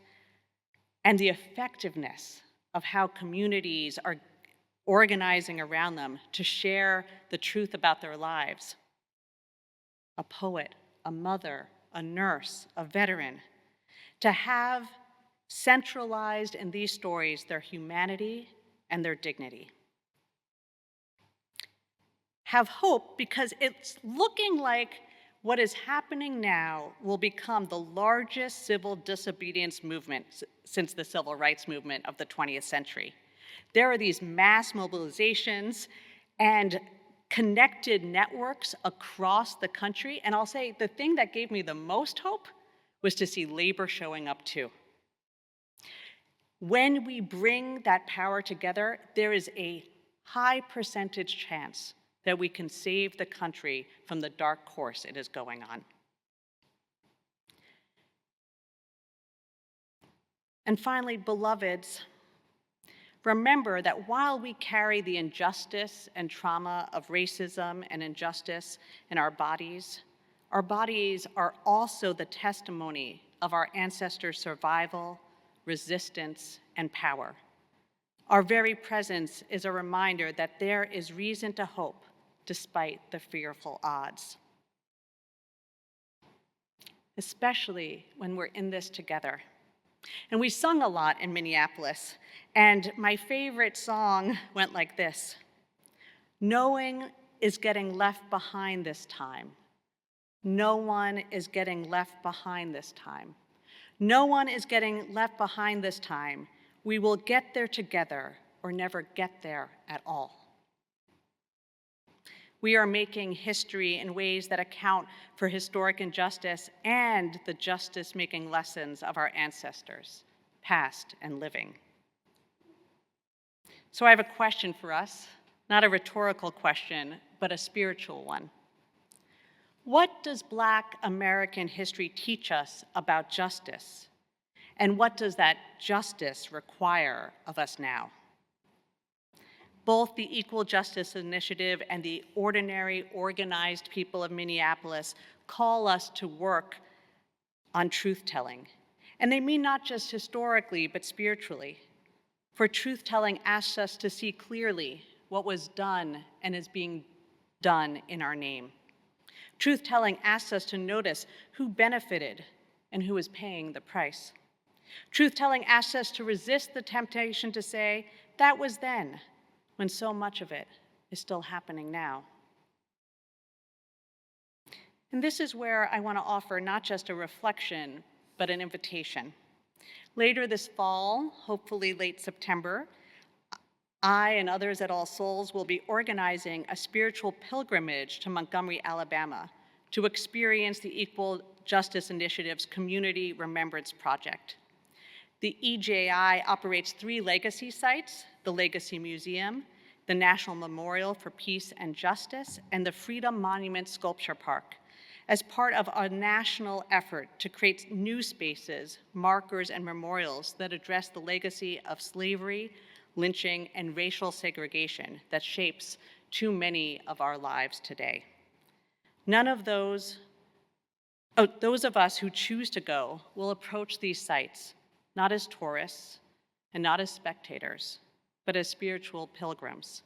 S4: and the effectiveness of how communities are organizing around them to share the truth about their lives. A poet, a mother, a nurse, a veteran, to have centralized in these stories their humanity and their dignity. Have hope, because it's looking like what is happening now will become the largest civil disobedience movement since the civil rights movement of the 20th century. There are these mass mobilizations and connected networks across the country, and I'll say the thing that gave me the most hope was to see labor showing up too. When we bring that power together, there is a high percentage chance that we can save the country from the dark course it is going on. And finally, beloveds, remember that while we carry the injustice and trauma of racism and injustice in our bodies are also the testimony of our ancestors' survival, resistance, and power. Our very presence is a reminder that there is reason to hope despite the fearful odds, especially when we're in this together. And we sung a lot in Minneapolis, and my favorite song went like this: "Knowing is getting left behind this time. No one is getting left behind this time. No one is getting left behind this time. We will get there together or never get there at all." We are making history in ways that account for historic injustice and the justice-making lessons of our ancestors, past and living. So I have a question for us, not a rhetorical question, but a spiritual one. What does Black American history teach us about justice? And what does that justice require of us now? Both the Equal Justice Initiative and the ordinary, organized people of Minneapolis call us to work on truth-telling. And they mean not just historically, but spiritually. For truth-telling asks us to see clearly what was done and is being done in our name. Truth-telling asks us to notice who benefited and who is paying the price. Truth-telling asks us to resist the temptation to say, that was then, when so much of it is still happening now. And this is where I want to offer not just a reflection, but an invitation. Later this fall, hopefully late September, I and others at All Souls will be organizing a spiritual pilgrimage to Montgomery, Alabama, to experience the Equal Justice Initiative's Community Remembrance Project. The EJI operates 3 legacy sites: the Legacy Museum, the National Memorial for Peace and Justice, and the Freedom Monument Sculpture Park, as part of a national effort to create new spaces, markers, and memorials that address the legacy of slavery, lynching, and racial segregation that shapes too many of our lives today. None of those of us who choose to go will approach these sites not as tourists and not as spectators, but as spiritual pilgrims.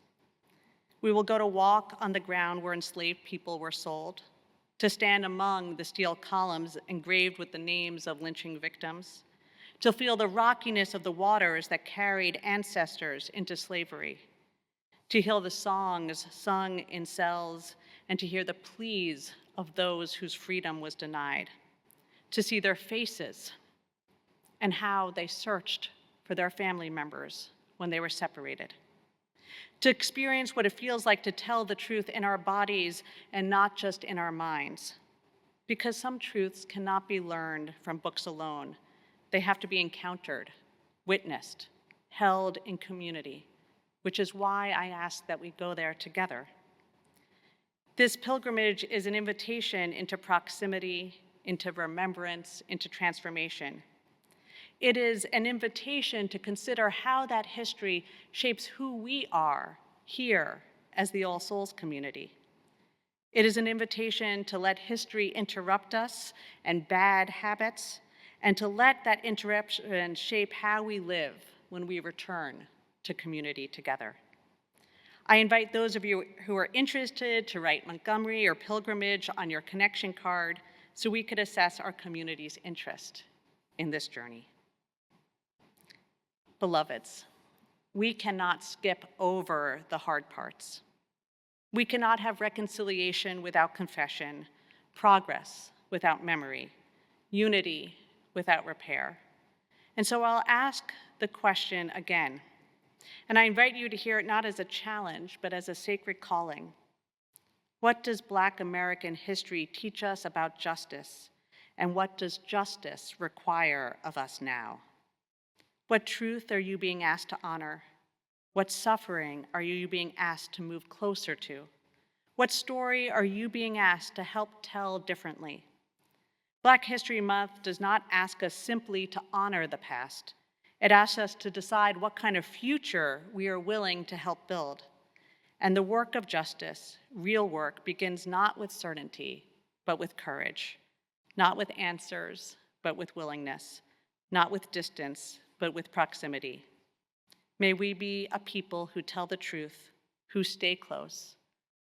S4: We will go to walk on the ground where enslaved people were sold, to stand among the steel columns engraved with the names of lynching victims, to feel the rockiness of the waters that carried ancestors into slavery, to hear the songs sung in cells, and to hear the pleas of those whose freedom was denied, to see their faces and how they searched for their family members when they were separated, to experience what it feels like to tell the truth in our bodies and not just in our minds. Because some truths cannot be learned from books alone. They have to be encountered, witnessed, held in community, which is why I ask that we go there together. This pilgrimage is an invitation into proximity, into remembrance, into transformation. It is an invitation to consider how that history shapes who we are here as the All Souls community. It is an invitation to let history interrupt us and bad habits, and to let that interruption shape how we live when we return to community together. I invite those of you who are interested to write Montgomery or Pilgrimage on your connection card so we could assess our community's interest in this journey. Beloveds, we cannot skip over the hard parts. We cannot have reconciliation without confession, progress without memory, unity without repair. And so I'll ask the question again, and I invite you to hear it not as a challenge, but as a sacred calling. What does Black American history teach us about justice, and what does justice require of us now? What truth are you being asked to honor? What suffering are you being asked to move closer to? What story are you being asked to help tell differently? Black History Month does not ask us simply to honor the past. It asks us to decide what kind of future we are willing to help build. And the work of justice, real work, begins not with certainty, but with courage. Not with answers, but with willingness. Not with distance, but with proximity. May we be a people who tell the truth, who stay close,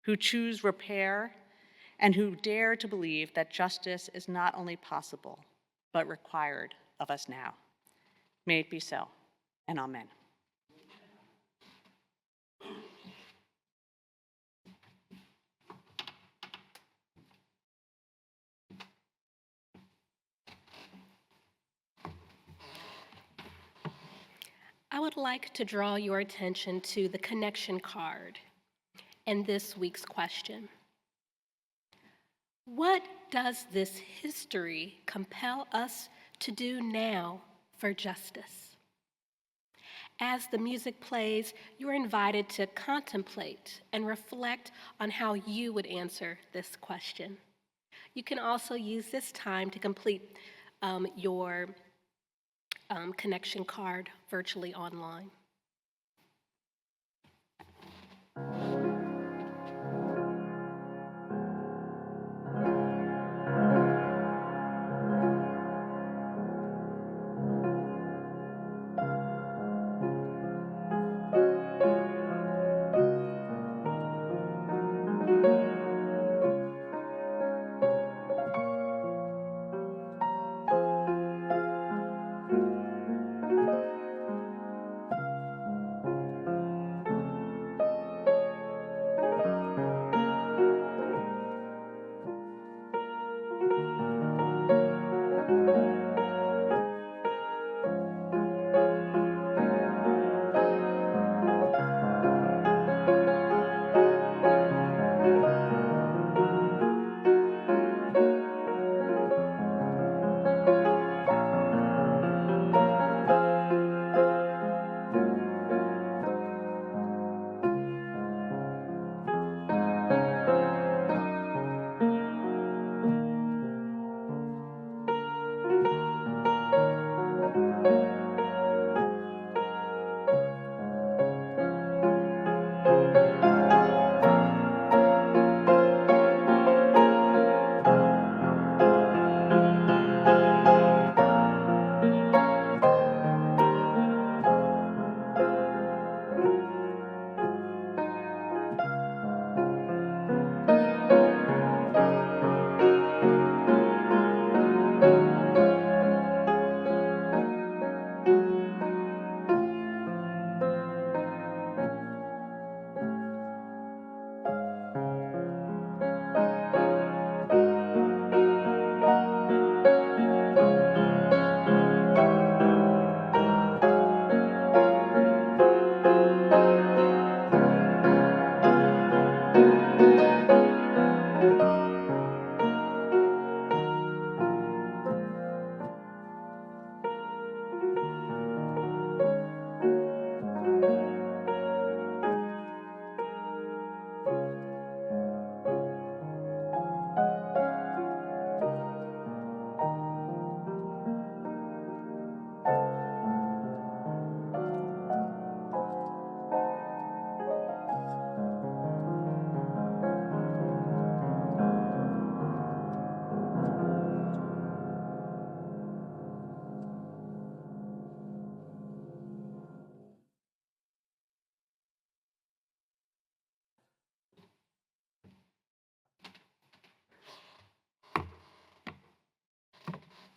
S4: who choose repair, and who dare to believe that justice is not only possible, but required of us now. May it be so, and amen.
S3: I would like to draw your attention to the connection card and this week's question. What does this history compel us to do now for justice? As the music plays, you're invited to contemplate and reflect on how you would answer this question. You can also use this time to complete your connection card virtually online.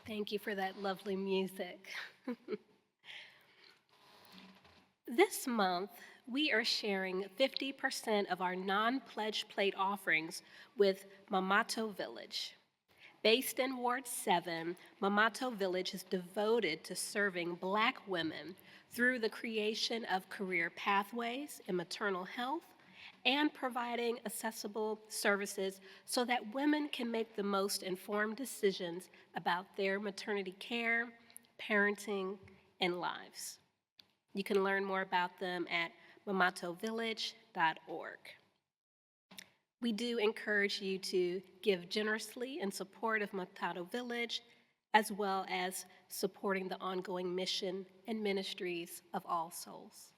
S3: Thank you for that lovely music. This month, we are sharing 50% of our non-pledge plate offerings with Mamato Village. Based in Ward 7, Mamato Village is devoted to serving Black women through the creation of career pathways in maternal health and providing accessible services so that women can make the most informed decisions about their maternity care, parenting, and lives. You can learn more about them at mamatovillage.org. We do encourage you to give generously in support of Mamato Village, as well as supporting the ongoing mission and ministries of All Souls.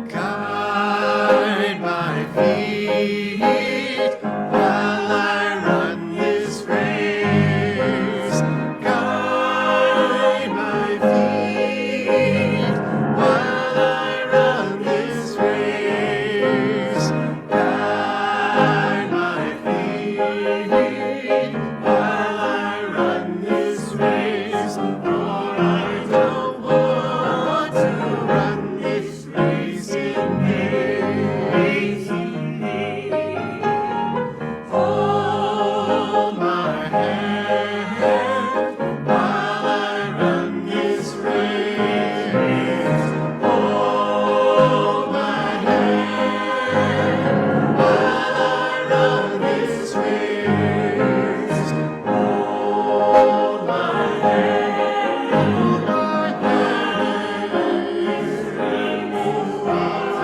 S1: Guide my feet while I run this race. Guide my feet while I run this race. Guide my feet while I run this race. For I don't want to run this race in vain. Hold my hand while I run this race. Hold my hand while I run this race. Hold my hand. Hold my hand. For I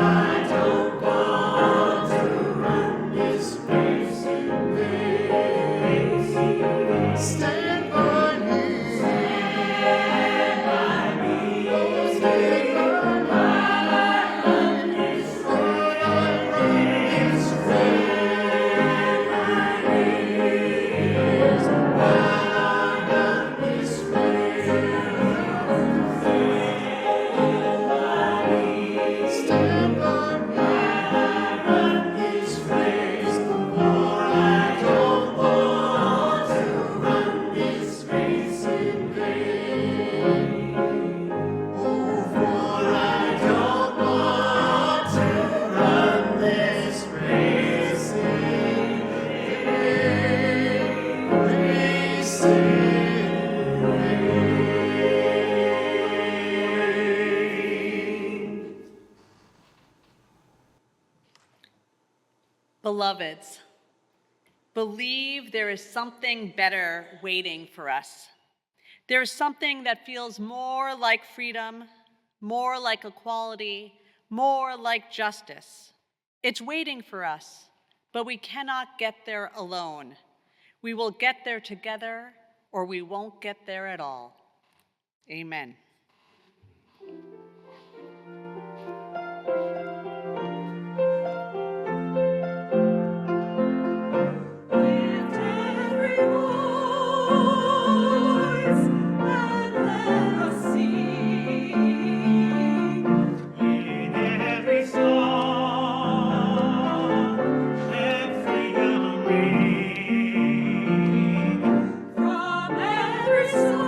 S1: don't want to run this race in vain. Stand by me. Stand by me. Oh, stand by me. While I run this race. While I run this race. Stand by me. Run this race. For I don't want to run this race in vain. Oh, for I don't want to run this race in vain. Race in vain.
S4: Beloveds, believe there is something better waiting for us. There is something that feels more like freedom, more like equality, more like justice. It's waiting for us, but we cannot get there alone. We will get there together, or we won't get there at all. Amen.
S2: Lift every voice and let us sing. In every song, let freedom ring. From every soul,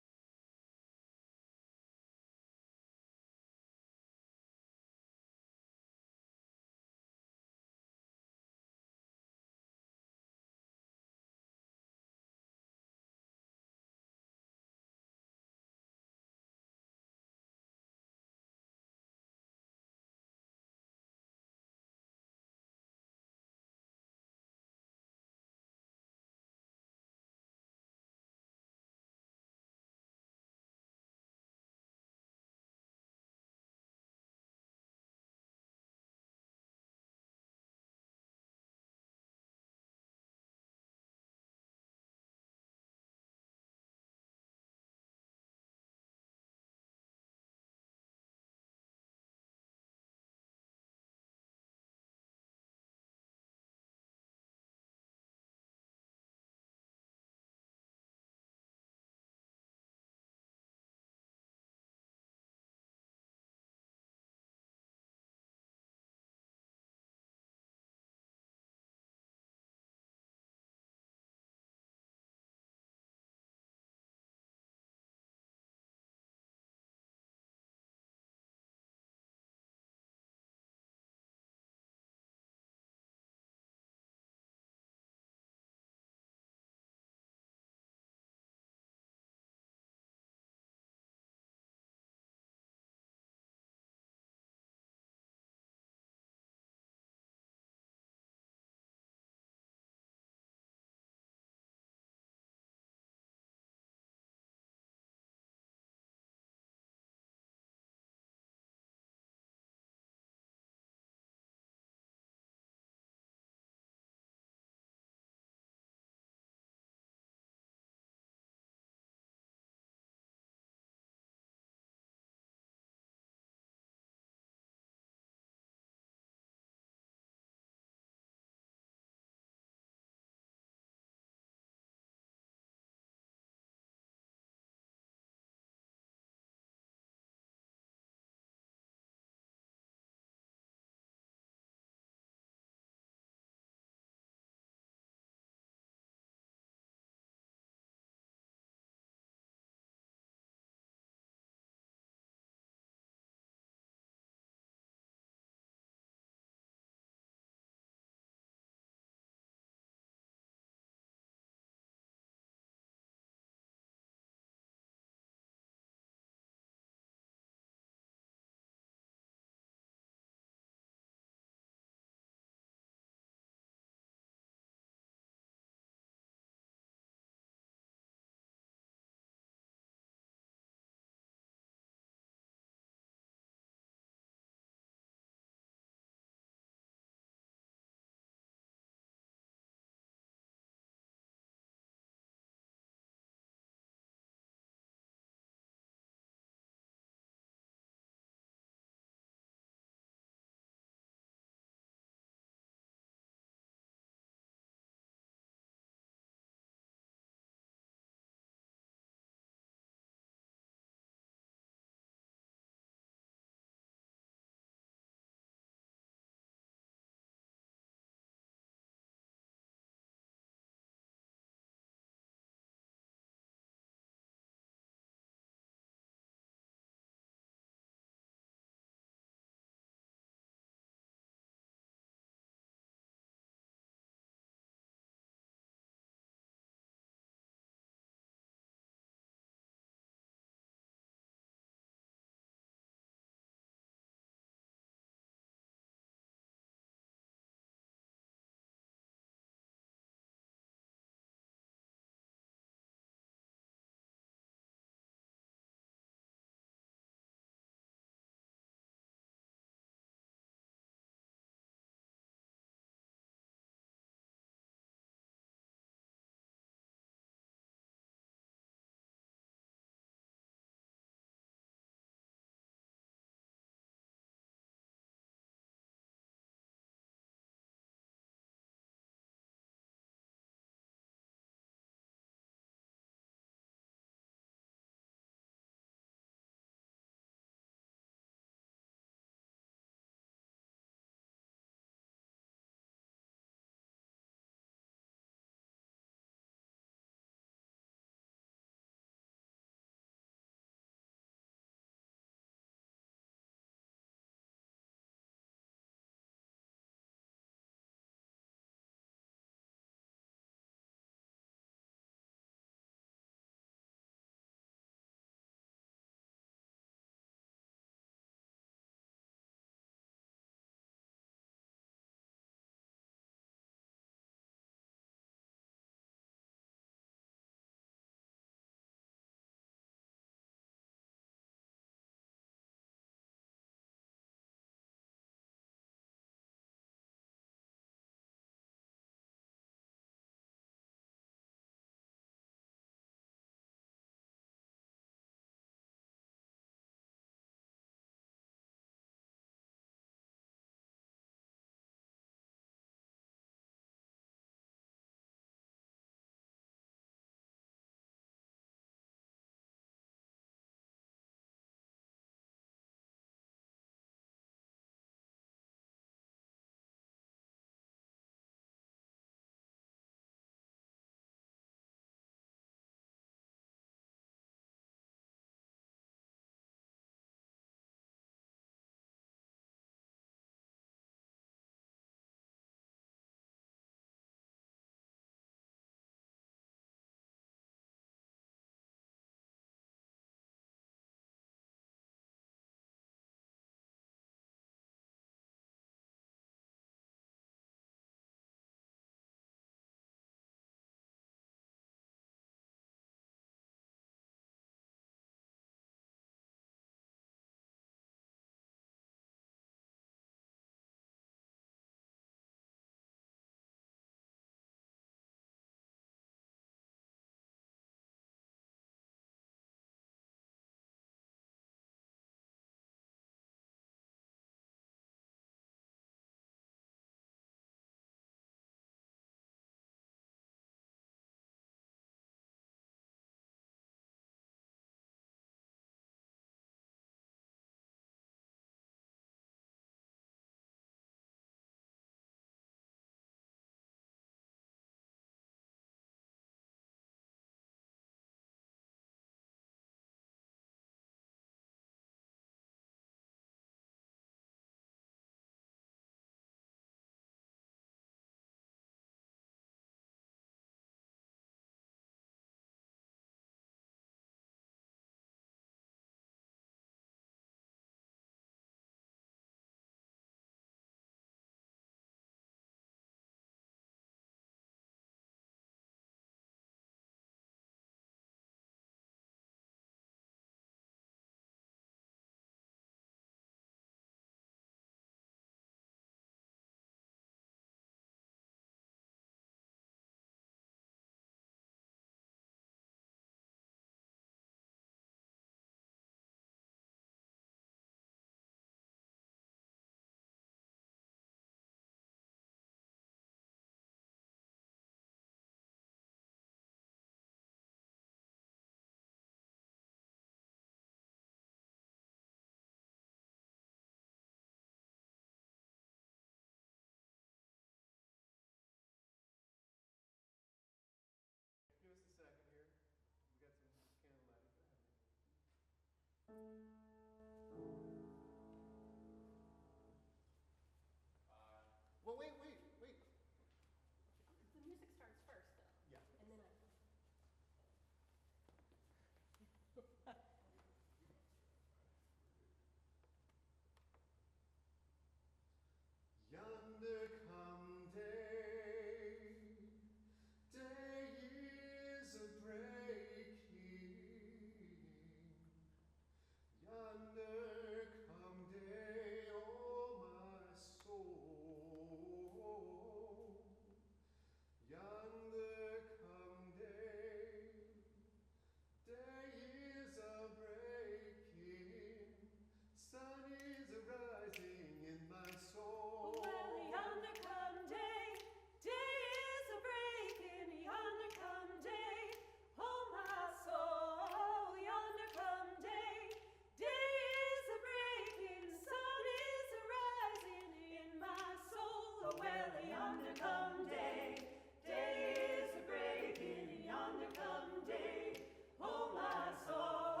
S2: yonder come day. Day is a breaking, yonder come day. Oh, my soul,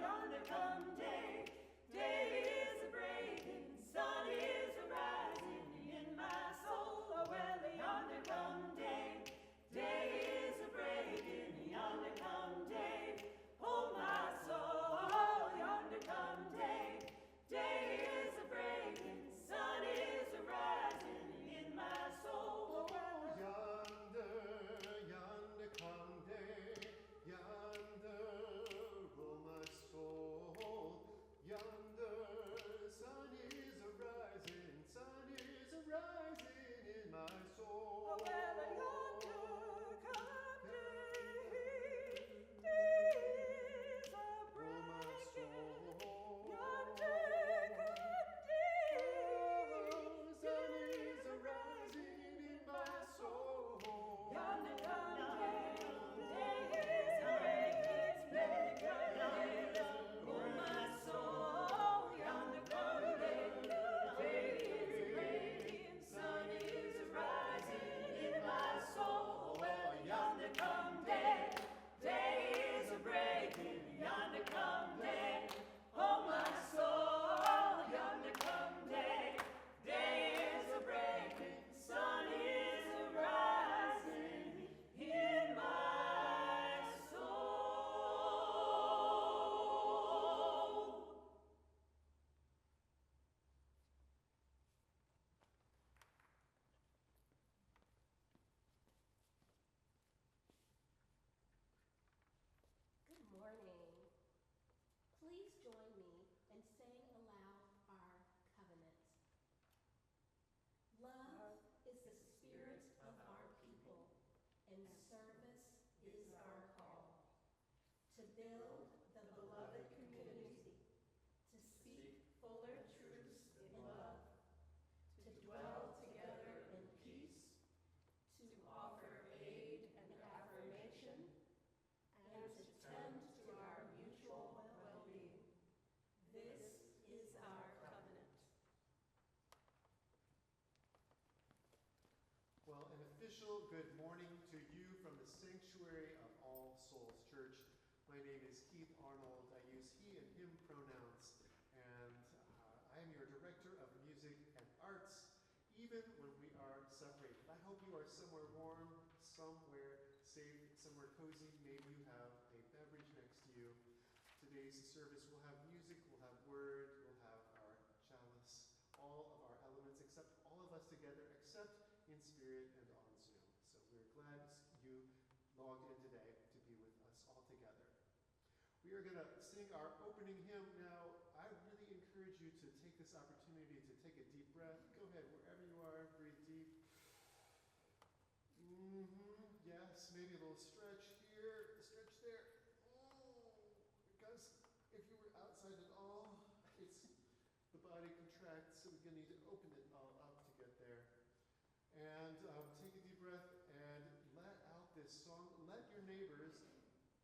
S2: yonder come day. Day is a breaking, sun is a rising in my soul. Oh, well, yonder come day. Day is a breaking, yonder come day. Oh, my soul, yonder come day. Day is a breaking, sun is a rising in my soul. Oh, well,
S1: Yonder come day, yonder, oh my soul, yonder, sun is a rising in my soul.
S2: oh, well, yonder come day. Day is a
S1: Oh my
S2: breaking,
S1: soul,
S2: yonder come day.
S1: oh, sun is a rising in my soul.
S2: Yonder come day. Day is a breaking, yonder come day. Oh, my soul, yonder come day. Day is a breaking, sun is a rising in my soul. Well, yonder come day. Day is a breaking, yonder come day. Oh, my soul, yonder come day. Day is a breaking, sun is a rising in my soul.
S3: Good morning. Please join me in saying aloud our covenant. Love is the spirit of our people, and service is our call. To build the beloved community, to seek fuller truths in love, to dwell together in peace, to offer aid and affirmation, and to tend to our mutual well-being. This is our covenant.
S1: Well, an official good morning to you from the sanctuary of All Souls Church. My name is Keith Arnold. I use he and him pronouns, and I am your director of music and arts, even when we are separated. I hope you are somewhere warm, somewhere safe, somewhere cozy. Maybe you have a beverage next to you. Today's service will have music, we'll have word, we'll have our chalice, all of our elements, except all of us together, except in spirit and on Zoom. So we're glad you logged in today to be with us all together. We are going to sing our opening hymn now. I really encourage you to take this opportunity to take a deep breath. Go ahead, wherever you are, breathe deep. Yes, maybe a little stretch here, stretch there. Because if you were outside at all, the body contracts, so we're going to need to open it all up to get there. And take a deep breath and let out this song. Let your neighbors,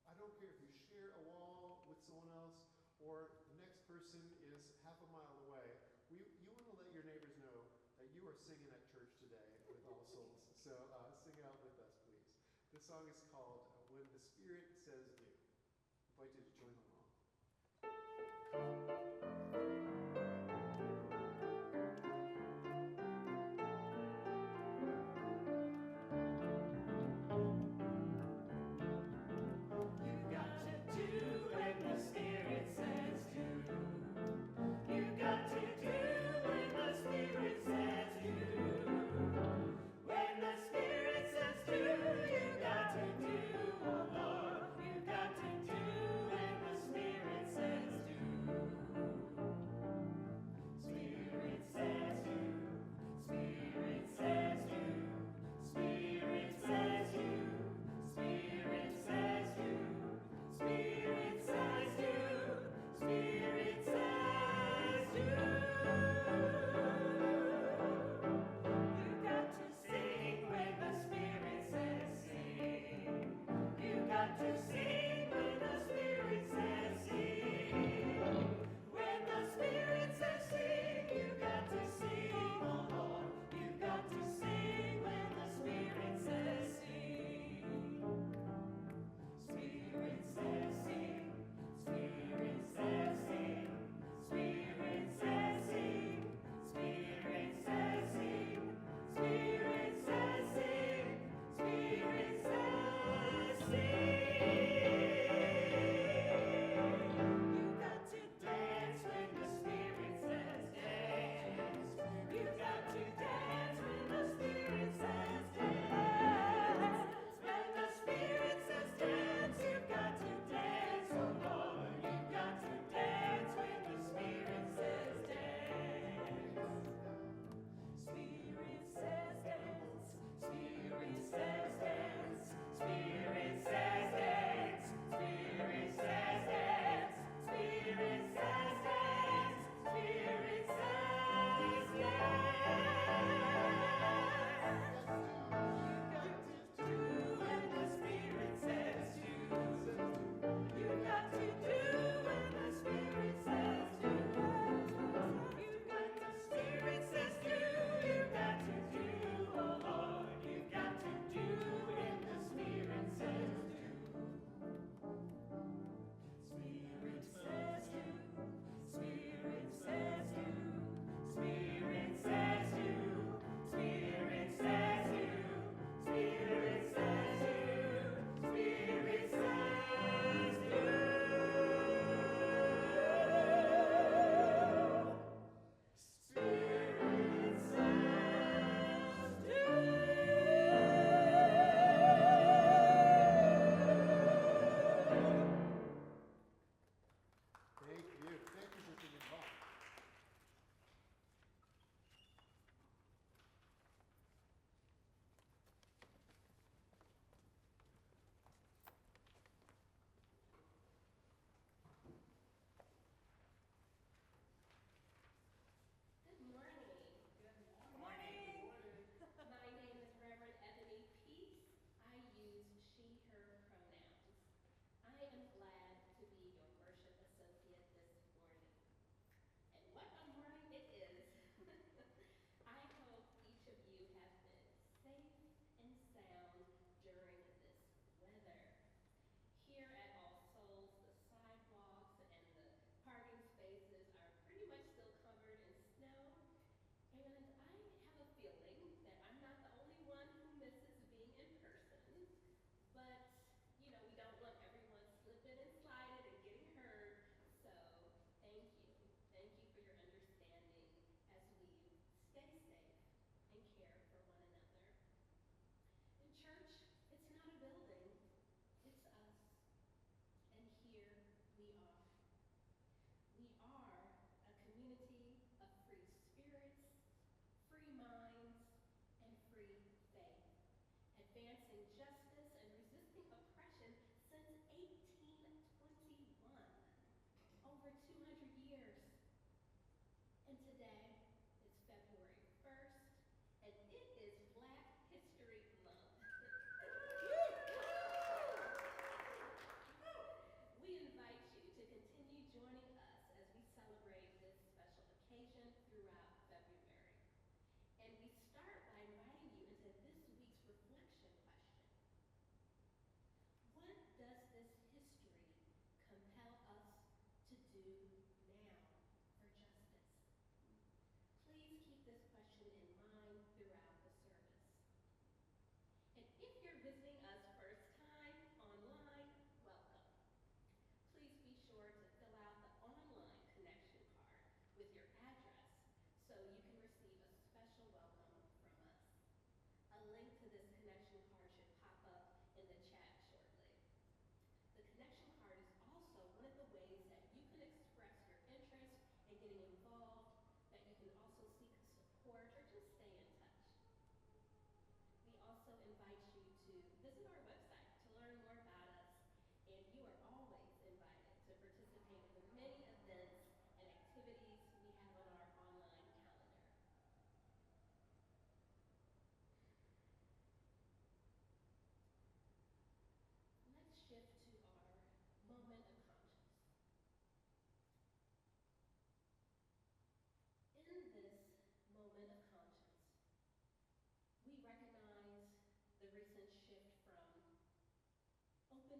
S1: I don't care if you share a wall with someone else or the next person is half a mile away, you want to let your neighbors know that you are singing at church today with All Souls. So sing out with us, please. This song is called When the Spirit Says Do. I invite you to join along.
S2: When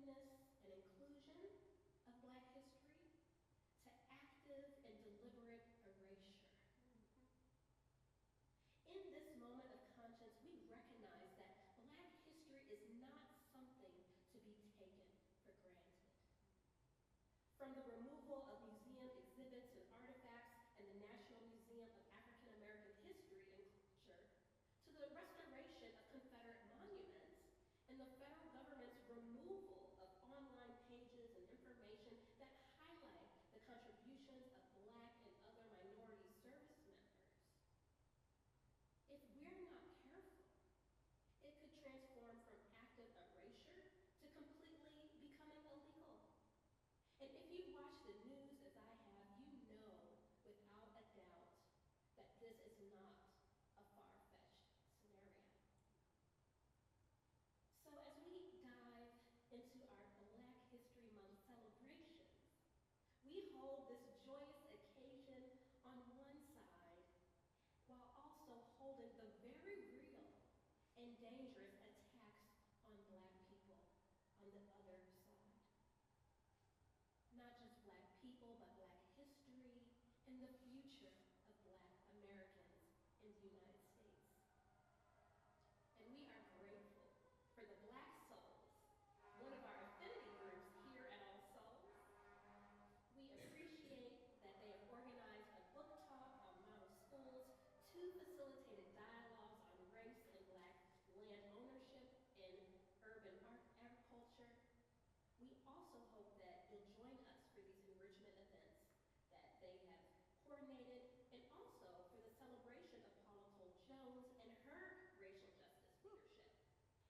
S3: openness and inclusion of Black history to active and deliberate erasure. In this moment of conscience, we recognize that Black history is not something to be taken for granted. From the removal of museum exhibits and artifacts and the National Museum of African American History and Culture, to the restoration of Confederate monuments and the federal government's removal of online pages and information that highlight the contributions of Black and other minority service members. If we're not careful, it could transform from active erasure to completely becoming illegal. And if you watch the news as I have, you know without a doubt that this is not a far-fetched scenario. So as we dive into our Black History Month celebrations, we hold this joyous occasion on one side while also holding the very real and dangerous attacks on Black people on the other side. Not just Black people, but Black history and the future of Black Americans in the United States. And we are grateful for the Black Souls, one of our affinity groups here at All Souls. We appreciate that they have organized a book talk on model schools, 2 facilitated dialogues on race and Black land ownership in urban agriculture. We also hope that you'll join us for these enrichment events that they have coordinated, and also for the celebration of Paula Cole Jones and her racial justice leadership.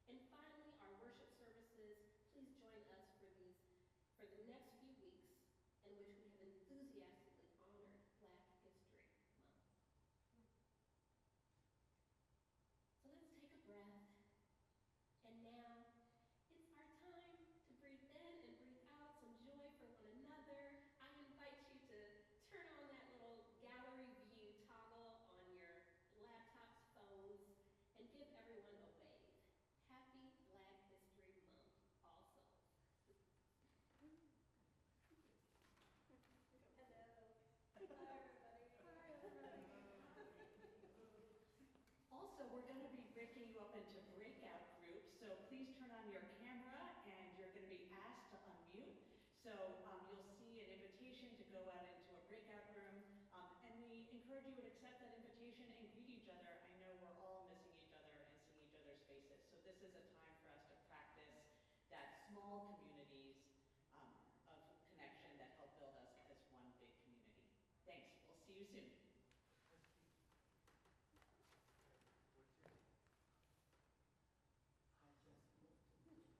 S3: And finally, our worship services, please join us for the next few weeks in which we have enthusiastically honored Black History Month. So let's take a breath. And now, it's our time to breathe in and breathe out some joy for one another. I invite you to turn on that little gallery view toggle on your laptops, phones, and give everyone a wave. Happy Black History Month, All Souls. Hello. Hi, everybody. Hi, everybody.
S4: Also, we're going to be breaking you up into breakout groups, so please turn on your camera and you're going to be asked to unmute. So you'll see an invitation to go out into a breakout room, and we encourage you to accept that invitation and greet each other. I know we're all missing each other and seeing each other's faces, so this is a time for us to practice that small communities of connection that help build us as one big community. Thanks, we'll see you soon.
S1: And my name's Keith.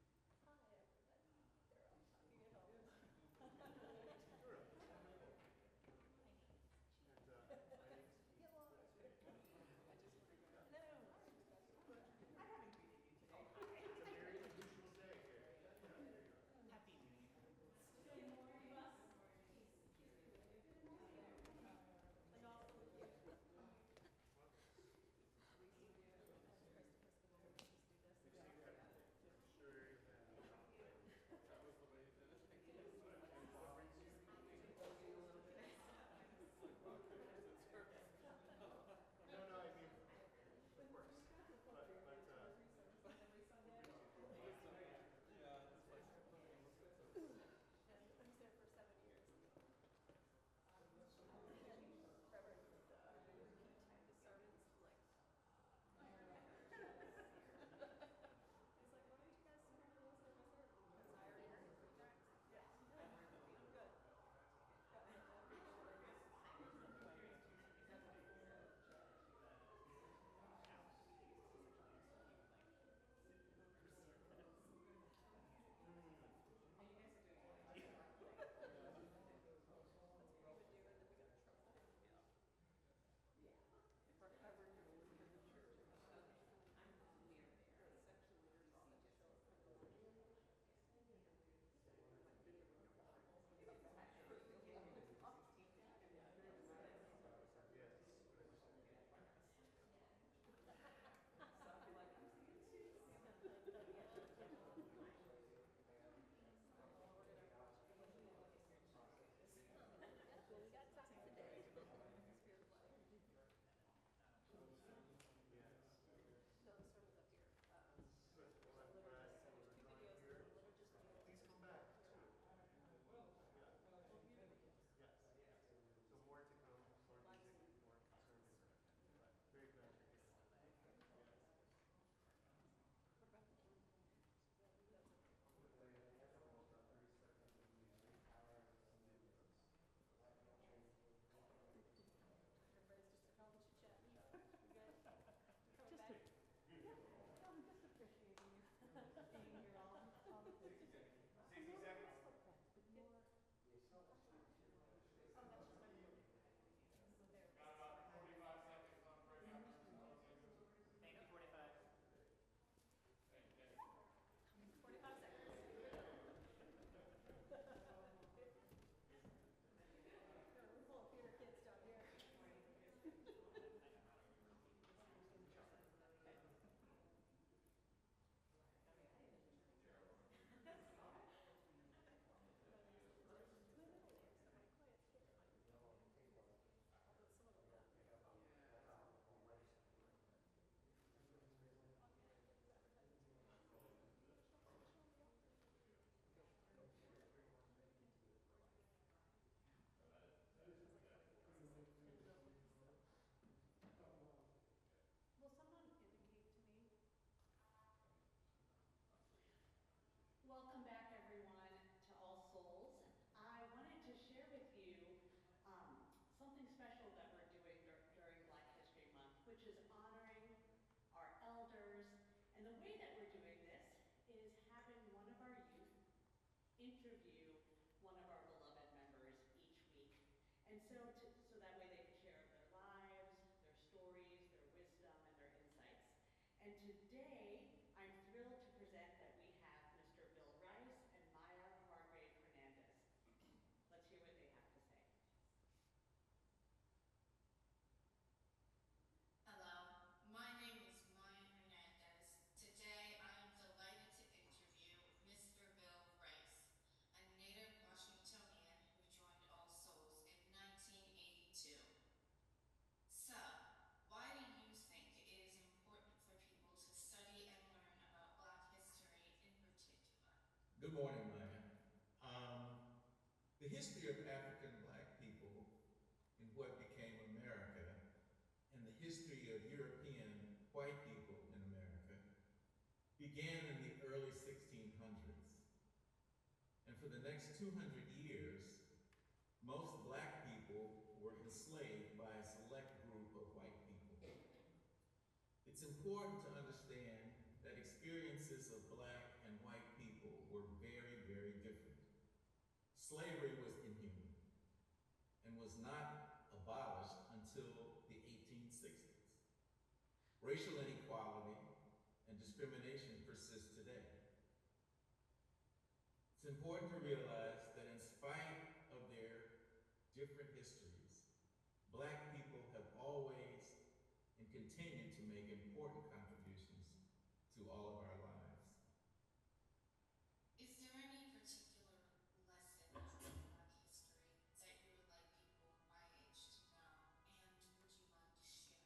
S4: interview one of our beloved members each week. And so that way they can share their lives, their stories, their wisdom, and their insights. And today, I'm thrilled to present that we have Mr. Bill Rice and Maya Hargrave Hernandez. Let's hear what they have to say.
S5: Hello, my name is Maya Hernandez. Today I am delighted to interview Mr. Bill Rice, a native Washingtonian who joined All Souls in 1982. So, why do you think it is important for people to study and learn about Black history in particular?
S6: Good morning, Maya. The history of African Black people in what became America and the history of European white people in America began in the early 1600s. And for the next 200 years, most Black people were enslaved by a select group of white people. It's important to understand that experiences of Black and white people were very, very different. Slavery was inhuman and was not abolished until the 1860s. Racial inequality and discrimination persist today. It's important to realize that in spite of their different histories, Black people have always and continue to make important contributions to all of our lives.
S5: Is there any particular lesson in Black history that you would like people my age to know, and would you like to share?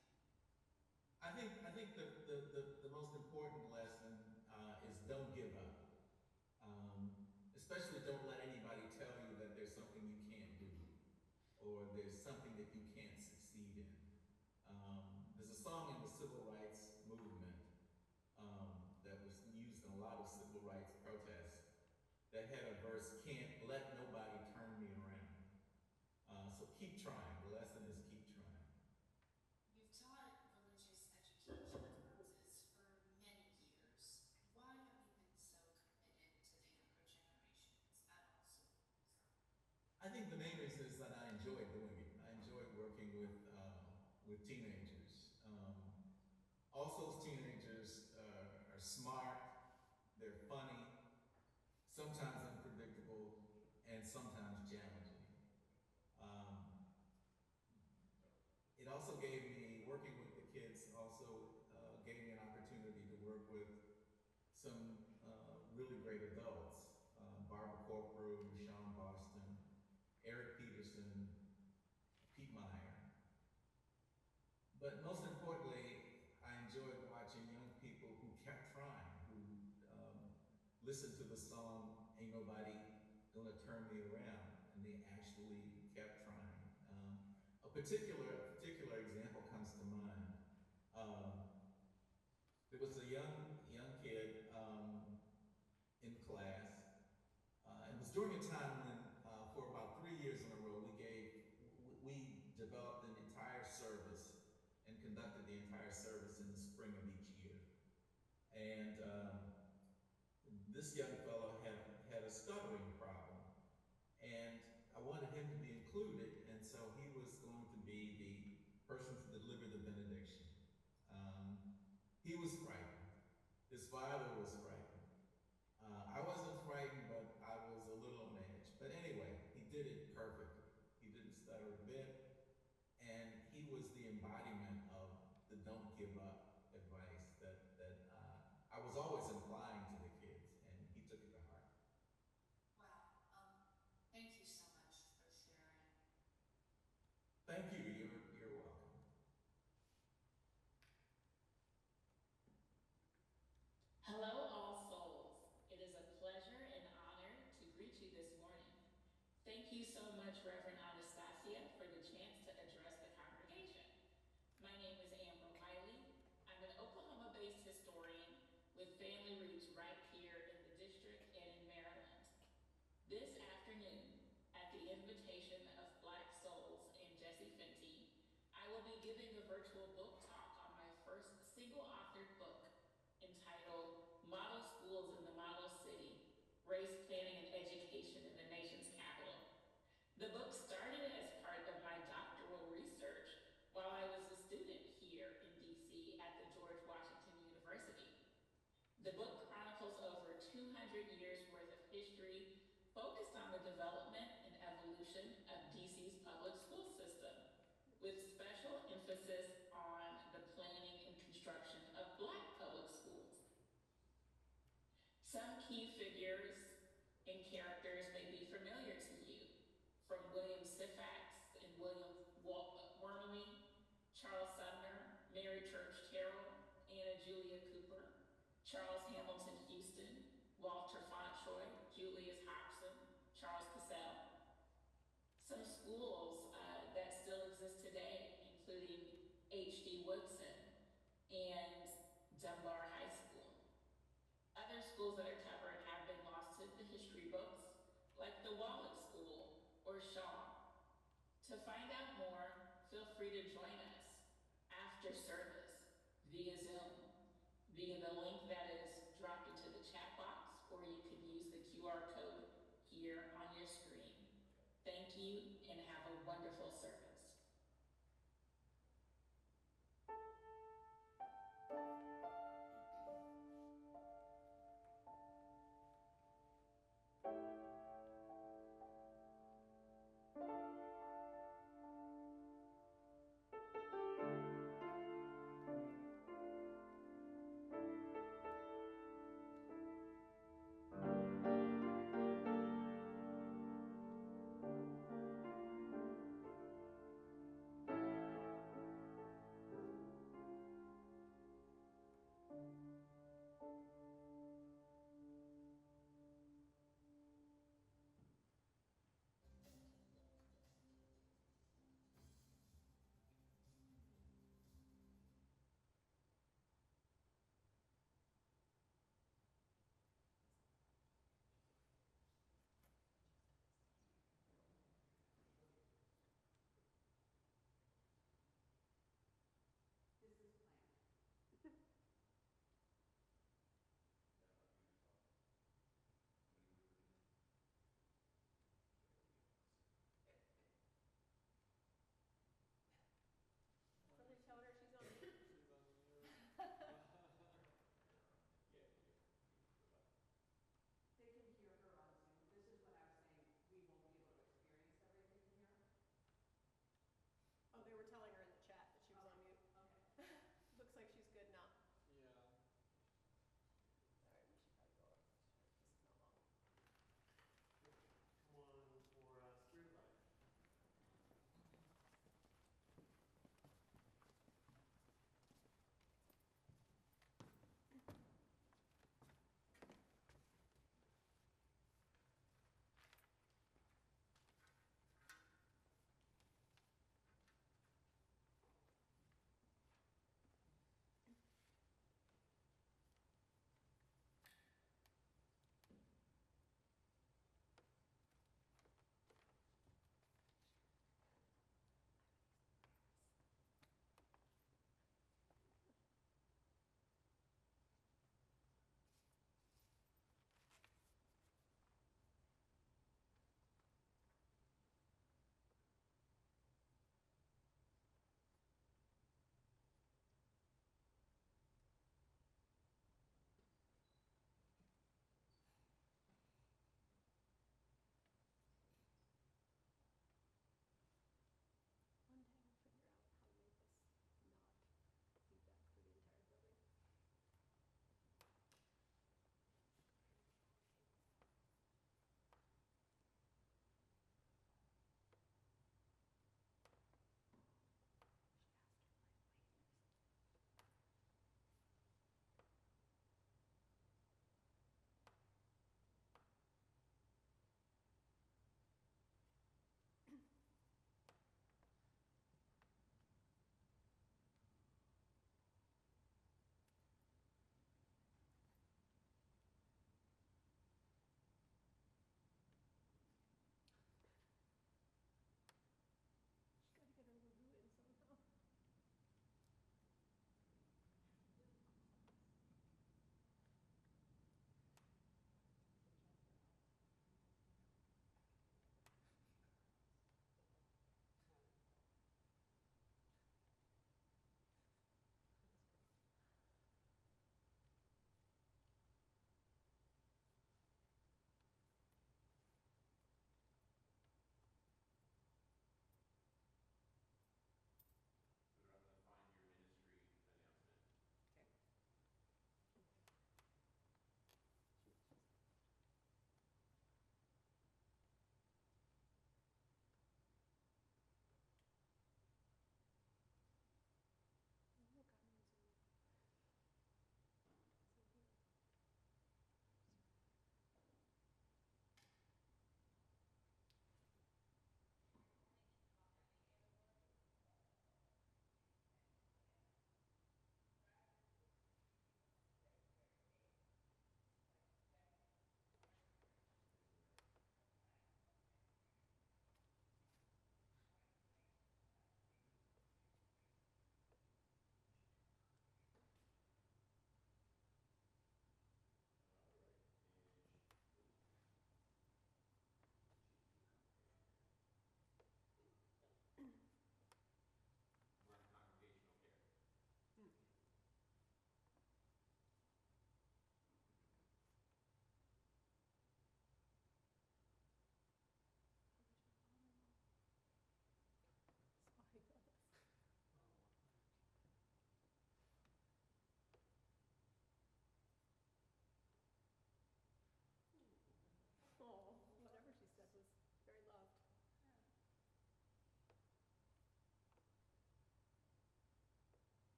S6: I think the most important lesson is don't give up. Especially don't let anybody tell you that there's something you can't do or there's something that you can't succeed in. There's a song in the civil rights movement that was used in a lot of civil rights protests that had a verse, "Can't let nobody turn me around." So keep trying. The lesson is keep trying.
S5: You've taught religious education classes for many years. Why have you been so committed to the younger generations at All Souls?
S6: I think the main reason is that I enjoy doing it. I enjoy working with teenagers. Also, teenagers are smart, they're funny, sometimes unpredictable, and sometimes challenging. It also gave me, working with the kids also gave me an opportunity to work with some really great adults. Barbara Corcoran, Sean Boston, Eric Peterson, Pete Meyer. But most importantly, I enjoyed watching young people who kept trying, who listened to the song, "Ain't Nobody Gonna Turn Me Around," and they actually kept trying. A particular example comes to mind. There was a young kid in class. It was during a time when, for about 3 years in a row, we developed an entire service and conducted the entire service in the spring of each year. And this young fellow had a stuttering problem, and I wanted him to be included, and so he was going to be the person to deliver the benediction. He was frightened. His father was frightened. I wasn't frightened, but I was a little amazed. But anyway, he did it perfectly. He didn't stutter a bit, and he was the embodiment of the don't give up advice that I was always implying to the kids, and he took it to heart.
S5: Wow, thank you so much for sharing.
S6: Thank you, you're welcome.
S7: Hello, All Souls. It is a pleasure and honor to greet you this morning. Thank you so much, Reverend Anastasia, for the chance to address the congregation. My name is Amber Wiley. I'm an Oklahoma-based historian with family roots right here in the district and in Maryland. This afternoon, at the invitation of Black Souls and Jesse Fenty, I will be giving a virtual book talk on my first single-authored book entitled Model Schools in the Model City, Race Planning and Education years worth of history focused on the development and evolution of DC's public school system, with special emphasis on the planning and construction of Black public schools. Some key figures and characters may be familiar to you, from William Sifax and William Wormley, Charles Sumner, Mary Church Terrell, Anna Julia Cooper, Charles Hamilton Houston, Walter Fauntroy, Julius Hobson, Charles Cassell. Some schools that still exist today, including H.D. Woodson and Dunbar High School. Other schools that are covered have been lost to the history books, like the Wallace School or Shaw. To find out more, feel free to join us after service via Zoom, via the link that is dropped into the chat box, or you can use the QR code here on your screen. Thank you and have a wonderful service.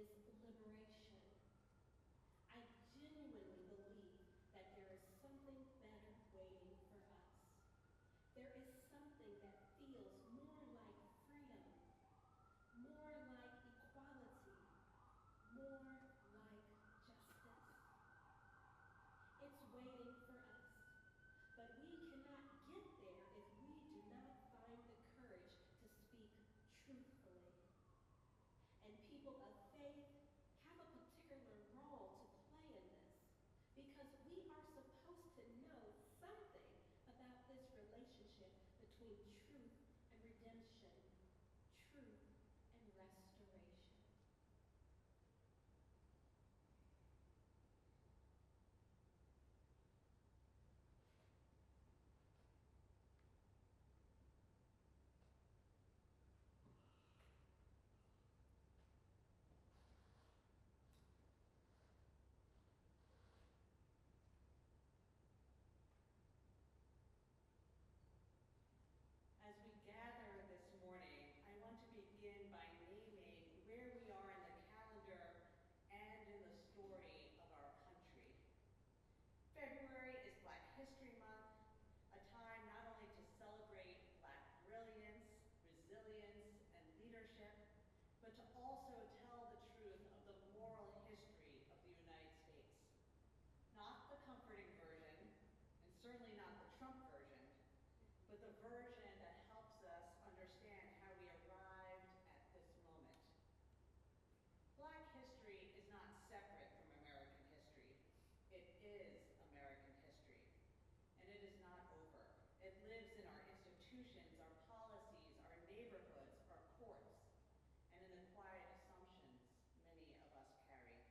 S3: is liberation. I genuinely believe that there is something better waiting for us. There is something that feels more like freedom, more like equality, more like justice. It's waiting for us, but we cannot get there if we do not find the courage to speak truthfully. And people of faith have a particular role to play in this, because we are supposed to know something about this relationship between truth and redemption, truth and restoration.
S4: As we gather this morning, I want to begin by naming where we are in the calendar and in the story of our country. February is Black History Month, a time not only to celebrate Black brilliance, resilience, and leadership, but to also tell the truth of the moral history of the United States. Not the comforting version, and certainly not the Trump version, but the version that helps us understand how we arrived at this moment. Black history is not separate from American history. It is American history, and it is not over. It lives in our institutions, our policies, our neighborhoods, our courts, and in the quiet assumptions many of us carry.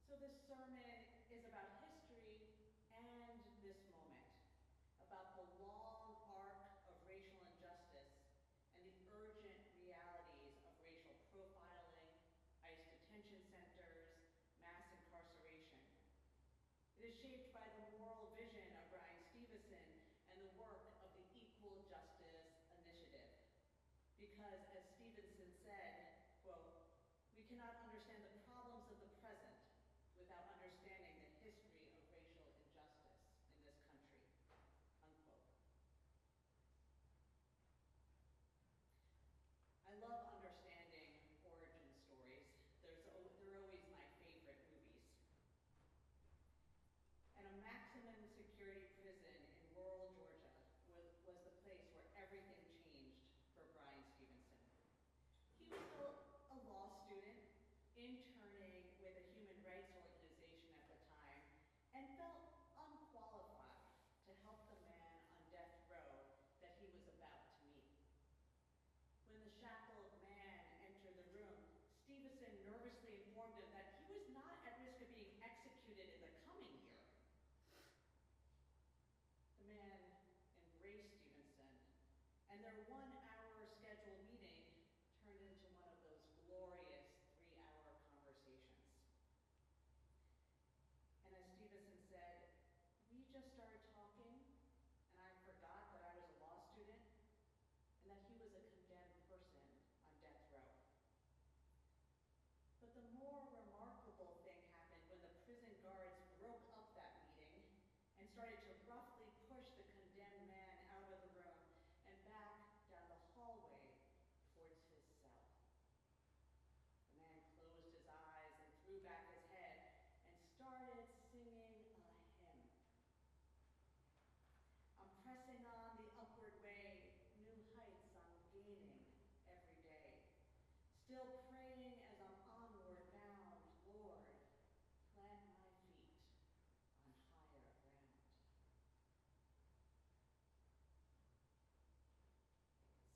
S4: So this sermon is about history and this moment, about the long arc of racial injustice and the urgent realities of racial profiling, ICE detention centers, mass incarceration. It is shaped by the moral vision of Bryan Stevenson and the work of the Equal Justice Initiative. Because, as Stevenson said, quote, "We cannot understand the problems of the present without understanding the history of racial injustice in this country," unquote. I love understanding origin stories. They're always my favorite movies. And a maximum security prison in rural Georgia was the place where everything changed for Bryan Stevenson. He was still a law student, interning with a human rights organization at the time, and felt unqualified to help the man on death row that he was about to meet. When the shackled man entered the room, Stevenson nervously informed him that he was not at risk of being executed in the coming year. The man embraced Stevenson, and their 1-hour scheduled meeting turned into one of those glorious 3-hour conversations. And as Stevenson said, we just started talking, and I forgot that I was a law student and that he was a condemned person on death row. But the more remarkable thing happened when the prison guards broke up that meeting and started to roughly push the condemned man out of the room and back down the hallway towards his cell. The man closed his eyes and threw back his head and started singing a hymn. "I'm pressing on the upward way, new heights I'm gaining every day. Still praying as I'm onward bound, Lord, plant my feet on higher ground."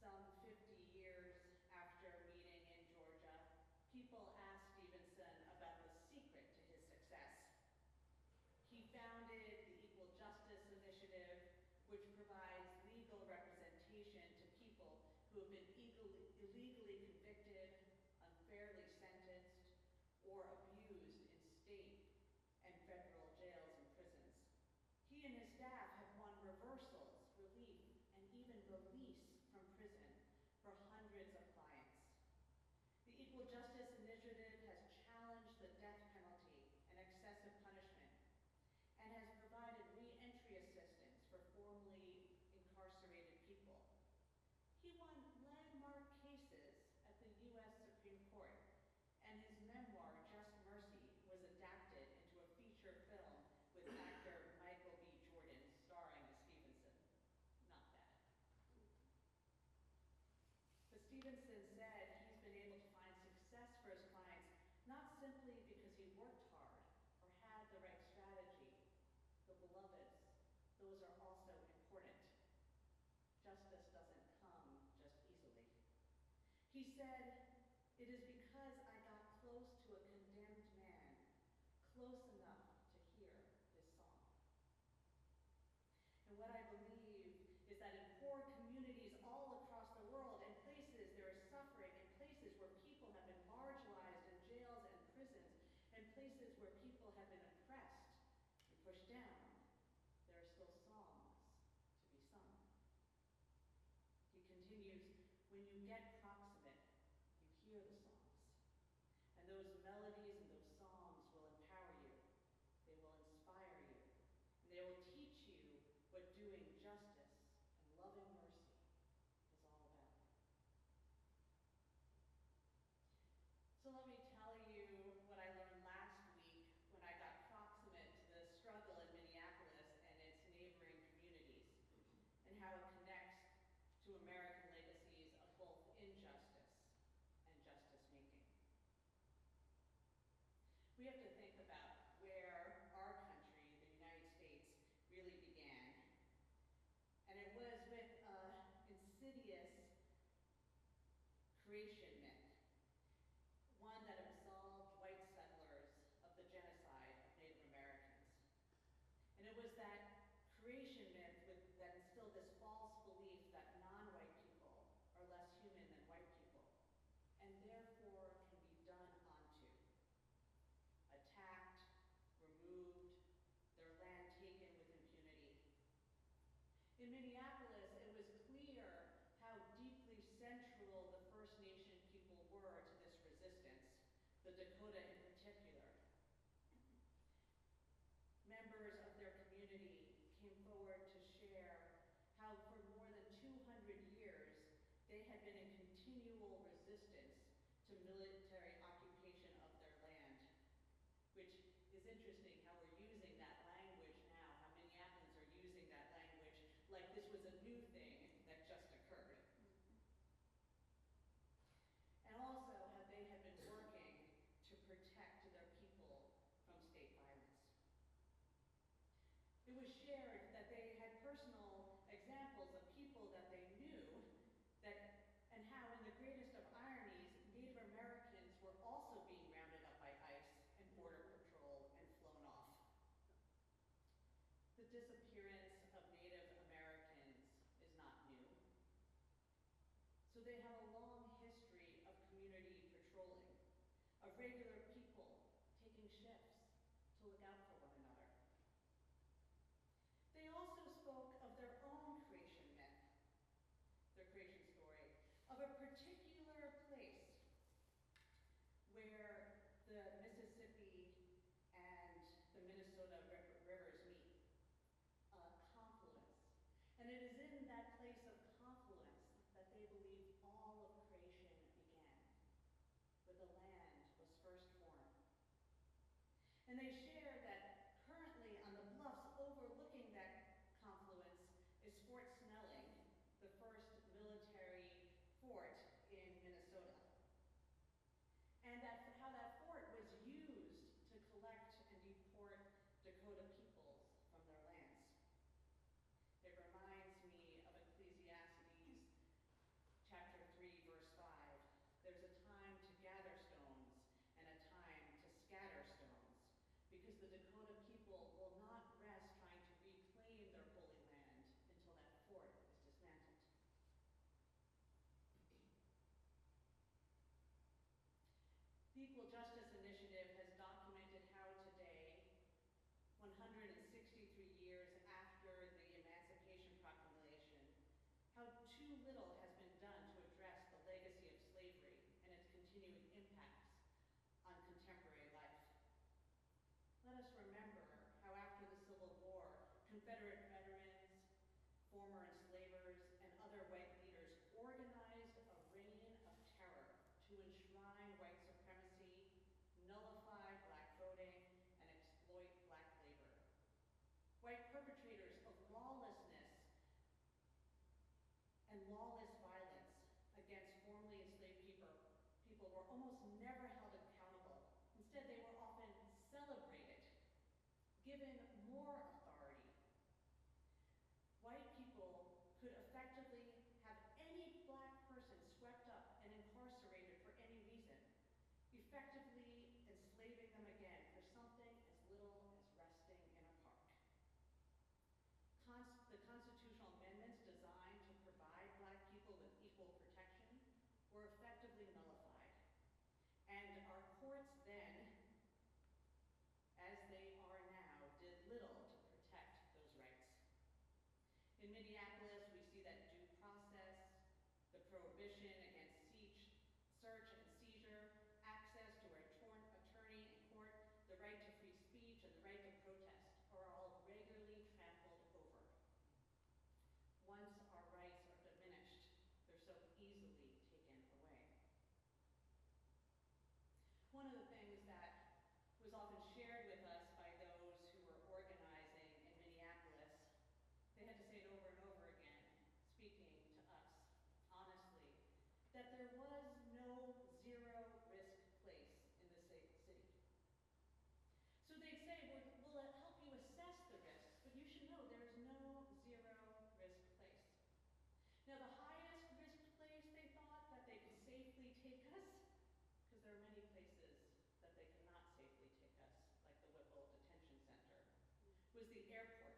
S4: Some 50 years after meeting in Georgia, people asked Stevenson about the secret to his success. He founded the Equal Justice Initiative, which provides legal representation to people who have been illegally convicted, unfairly sentenced, or abused in state and federal jails and prisons. He and his staff have won reversals, relief, and even release from prison for hundreds of clients. The Equal Justice Initiative those are also important. Justice doesn't come just easily. He said, "It is because I got close to a condemned man, close enough to hear his song." And what I believe is that in poor communities all across the world, in places there is suffering, in places where people have been marginalized in jails and prisons, in places where people have been oppressed and pushed down, there are still songs to be sung. He continues, "When you get proximate, you hear the songs. And those melodies and those songs will empower you. They will inspire you. And they will teach you what doing justice and loving mercy is all about." So let me tell you what I learned last week when I got proximate to the struggle in Minneapolis and its neighboring communities, and how it connects to American legacies of both injustice and justice making. We have to think about where our country, the United States, really began. And it was with an insidious creation myth, one that absolved white settlers of the genocide of Native Americans. And it was that creation myth that instilled this false belief that non-white people are less human than white people, and therefore can be done onto, attacked, removed, their land taken with impunity. In Minneapolis, it was clear how deeply central the First Nation people were to this resistance, the Dakota in particular. Members of their community came forward to share how for more than 200 years, they had been in continual resistance to military occupation of their land, which is interesting how we're using that language now, how Minneapolis are using that language like this was a new thing that just occurred. And also how they had been working to protect their people from state violence. It was shared that they had personal examples of people that they knew and how, in the greatest of ironies, Native Americans were also being rounded up by ICE and Border Patrol and flown off. The disappearance of Native Americans is not new. So they have a long history of community patrolling, of regular people taking shifts to look out for one another. They also spoke of their own creation myth, their creation story, of a particular place where the Mississippi and the Minnesota rivers meet, a confluence. And it is in that place of confluence that they believe all of creation began, where the land was first formed. And they share that currently on the bluffs overlooking that confluence is Fort Snelling, the first military fort in Minnesota. And how that fort was used to collect and deport Dakota peoples from their lands. It reminds me of Ecclesiastes chapter 3, verse 5. There's a time to gather stones and a time to scatter stones, because the Dakota people will not rest trying to reclaim their holy land until that fort is dismantled. The Equal Justice Initiative has documented how today, 163 years after the Emancipation Proclamation, how too little has been done to address the legacy of slavery and its continuing impacts on contemporary life. Let us remember how after the Civil War, Confederate veterans, former enslavers, and other white leaders organized a reign of terror to enshrine white supremacy, nullify black voting, and exploit black labor. White perpetrators of lawlessness and lawless violence against formerly enslaved people were almost never held accountable. Instead, they were often celebrated, given more authority, effectively enslaving them again for something as little as resting in a park. The constitutional amendments designed to provide Black people with equal protection were effectively nullified. And our courts then, as they are now, did little to protect those rights. In Minneapolis, we see that due process, the prohibition against search and seizure, access to an attorney in court, the right to free speech, and the right to protest are all regularly trampled over. Once our rights are diminished, they're so easily taken away. One of the things that was often shared with us by those who were organizing in Minneapolis, they had to say it over and over again, speaking to us honestly, that there was no zero-risk place in the city. So they'd say, we'll help you assess the risks, but you should know there's no zero-risk place. Now, the highest risk place they thought that they could safely take us, because there are many places that they cannot safely take us, like the Whipple Detention Center, was the airport.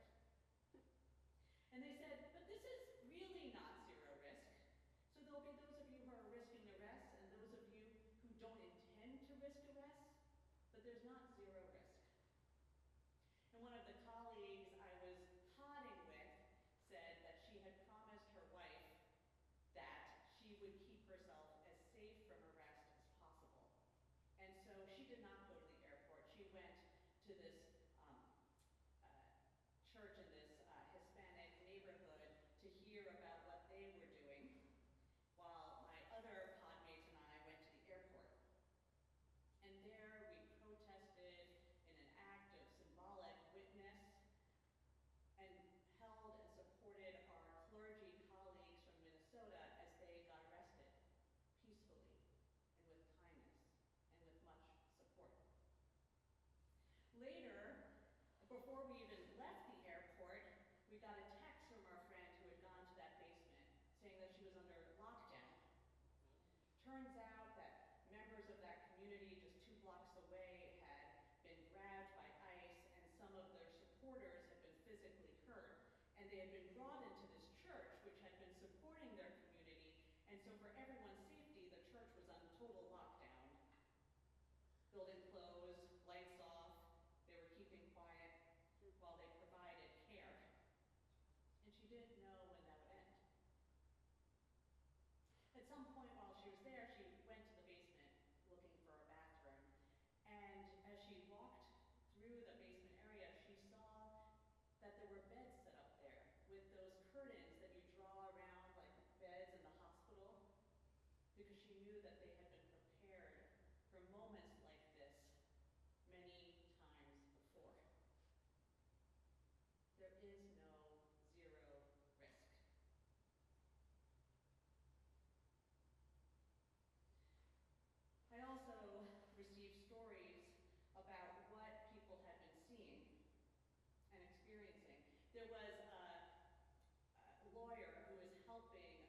S4: And they said, but this is really not zero risk. So there'll be those of you who are risking arrest and those of you who don't intend to risk arrest, but there's not zero risk. And one of the colleagues I was potting with said that she had promised her wife that she would keep herself as safe from arrest as possible. And so she did not go to the airport. She went to this church in this Hispanic neighborhood to hear about what they were doing, while my other podmates and I went to the airport. And there we protested in an act of symbolic witness and held and supported our clergy colleagues from Minnesota as they got arrested peacefully and with kindness and with much support. Later, before we even left the airport, we got a text from our friend who had gone to that basement saying that she was under lockdown. Turns out that members of that community just 2 blocks away had been grabbed by ICE, and some of their supporters had been physically hurt. And they had been brought into this church, which had been supporting their community. And so for everyone's safety, the church was on total lockdown. Building closed, lights off, they were keeping quiet while they provided care. And she didn't know when that would end. At some point while she was there, she went to the basement looking for a bathroom. And as she walked through the basement area, she saw that there were beds set up there with those curtains that you draw around like beds in the hospital, because she knew that they had been prepared for moments like this many times before. There is no zero risk. I also received stories about what people had been seeing and experiencing. There was a lawyer who was helping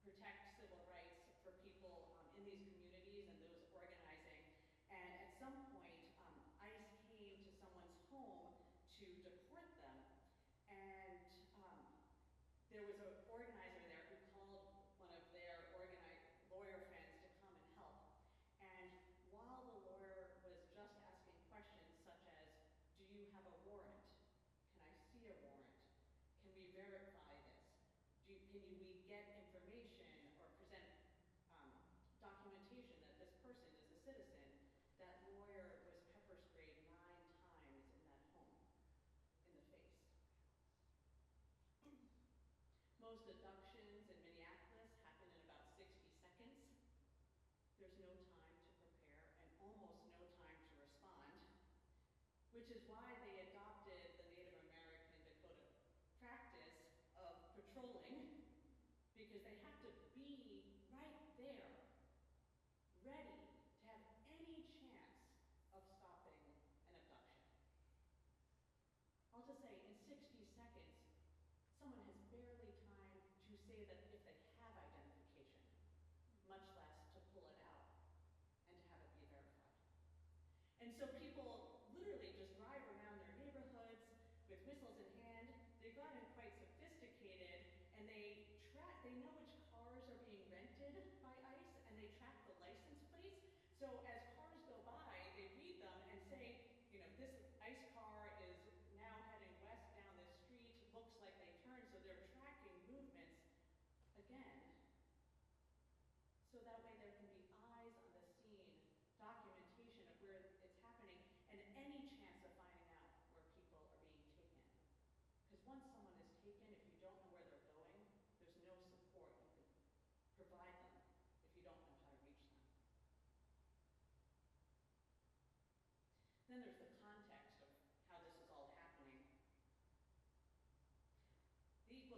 S4: protect civil rights for people in these communities and those organizing. And at some point, ICE came to someone's home to deport them. And there was an organizer there who called one of their lawyer friends to come and help. And while the lawyer was just asking questions such as, do you have a warrant? Can I see a warrant? Can we verify this? Can we get information or present documentation that this person is a citizen? That lawyer was pepper sprayed 9 times in that home, in the face. Most abductions in Minneapolis happen in about 60 seconds. There's no time to prepare and almost no time to respond, which is why they adopted the Native American Dakota practice of patrolling, because they have to be right there, ready to have any chance of stopping an abduction. I'll just say, in 60 seconds, someone has barely time to say that if they have identification, much less to pull it out and to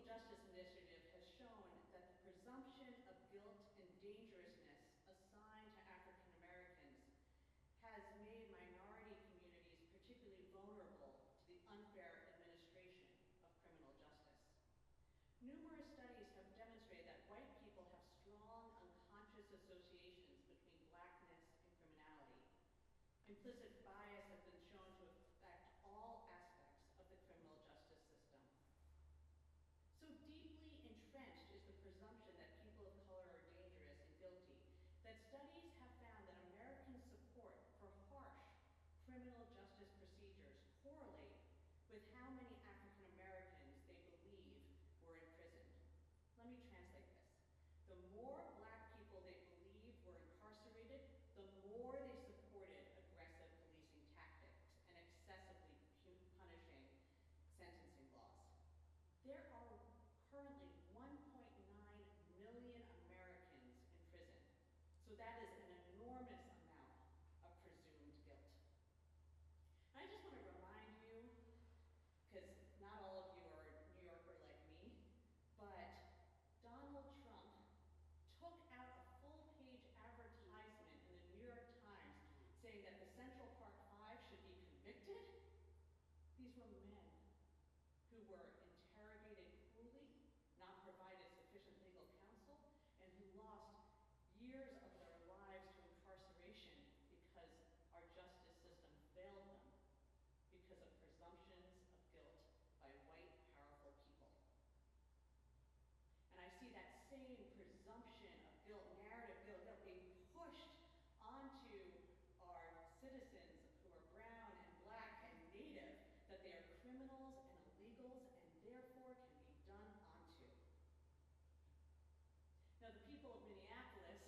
S4: Justice Initiative has shown that the presumption of guilt and dangerousness assigned to African Americans has made minority communities particularly vulnerable to the unfair administration of criminal justice. Numerous studies have demonstrated that white people have strong unconscious associations between blackness and criminality. Implicit bias has been shown to affect all aspects of the criminal justice system. So deeply entrenched is the presumption that people of color are dangerous and guilty that studies have found that American support for harsh criminal justice procedures correlate with how many African Americans they believe were imprisoned. Let me translate this. The more Black people they believed were incarcerated, the more they supported aggressive policing tactics and excessively punishing sentencing laws. There are currently 1.9 million Americans in prison. So that is an enormous amount of presumed guilt. And I just want to remind you, because not all of you are New Yorker like me, but Donald Trump took out a full-page advertisement in the New York Times saying that the Central Park Five should be convicted. These were men who were interrogated cruelly, not provided sufficient legal counsel, and who lost years of their lives to incarceration because our justice system failed them because of presumptions of guilt by white, powerful people. And I see that same presumption of guilt, narrative guilt, being pushed onto our citizens who are brown and Black and Native, that they are criminals and illegals and therefore can be done onto. Now, the people of Minneapolis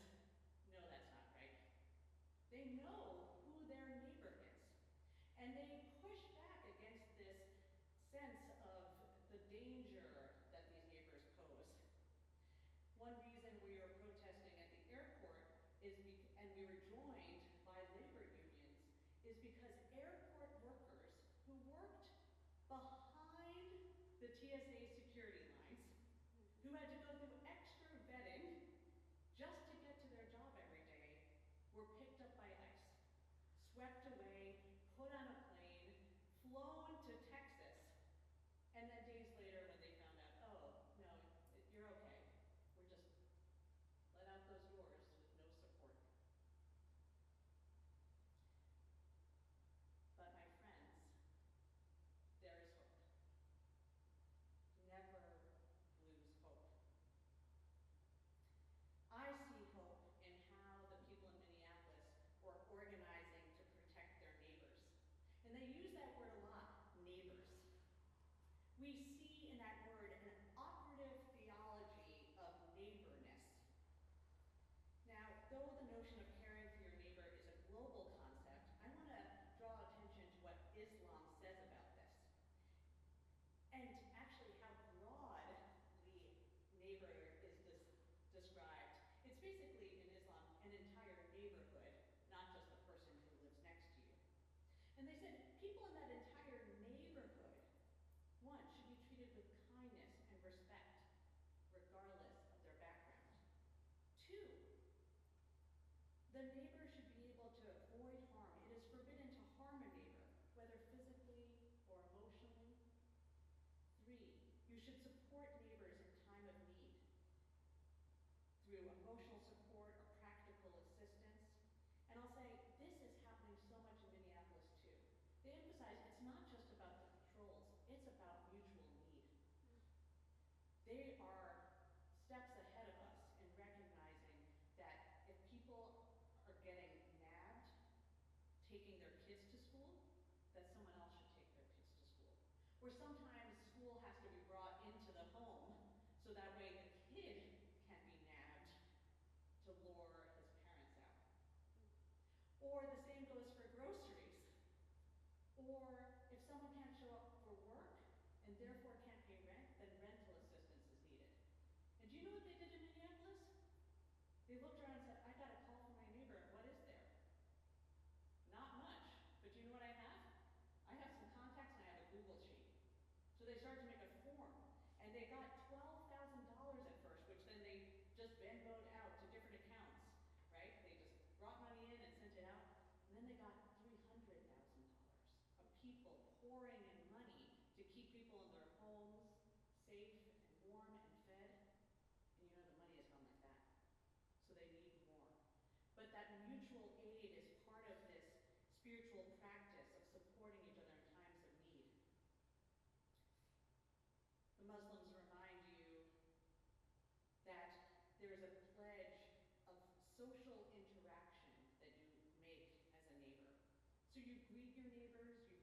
S4: know that's not right. They know who their neighbor is, and they push back against this sense of the danger that these neighbors pose. One reason we were protesting at the airport and we were joined by labor unions is because airport workers who worked behind the TSA security lines, who had to go through extra vetting just to get to their job every day, were picked up by ICE, swept away, put on a plane, flown to Texas, and then days later when they found out, oh, no, you're okay, we're just let out those doors with no support. But my friends, there is hope. Never lose hope. I see hope in how the people in Minneapolis are organizing to protect their neighbors. And they use that word a lot, neighbors. We see in that word an operative theology of neighborness. Now, though the notion of caring for your neighbor is a global concept, I want to draw attention to what Islam says about this. And actually how broad the neighbor is described. It's basically, in Islam, an entire neighborhood, not just the person who lives next to you. And they said people in that entire neighborhood, one, should be treated with kindness and respect, regardless of their background. Two, the neighbor should be able to avoid harm. It is forbidden to harm a neighbor, whether physically or emotionally. Three, you should support neighbors in time of need through emotional support or practical assistance. And I'll say, this is happening so much in Minneapolis too. They emphasize it's not just about the patrols, it's about mutual need. They are steps ahead of us in recognizing that if people are getting nabbed, taking their kids to school, that someone else should take their kids to school. Or sometimes school has to be brought into the home so that way the kid can't be nabbed to lure his parents out. Or the same goes for groceries. Or if someone can't show up for work and therefore can't pay rent, then rental assistance is needed. And do you know what they did in Minneapolis? They looked around and said, I got a call from my neighbor, what is there? Not much, but do you know what I have? I have some contacts and I have a Google sheet. So they started to make a form, and they got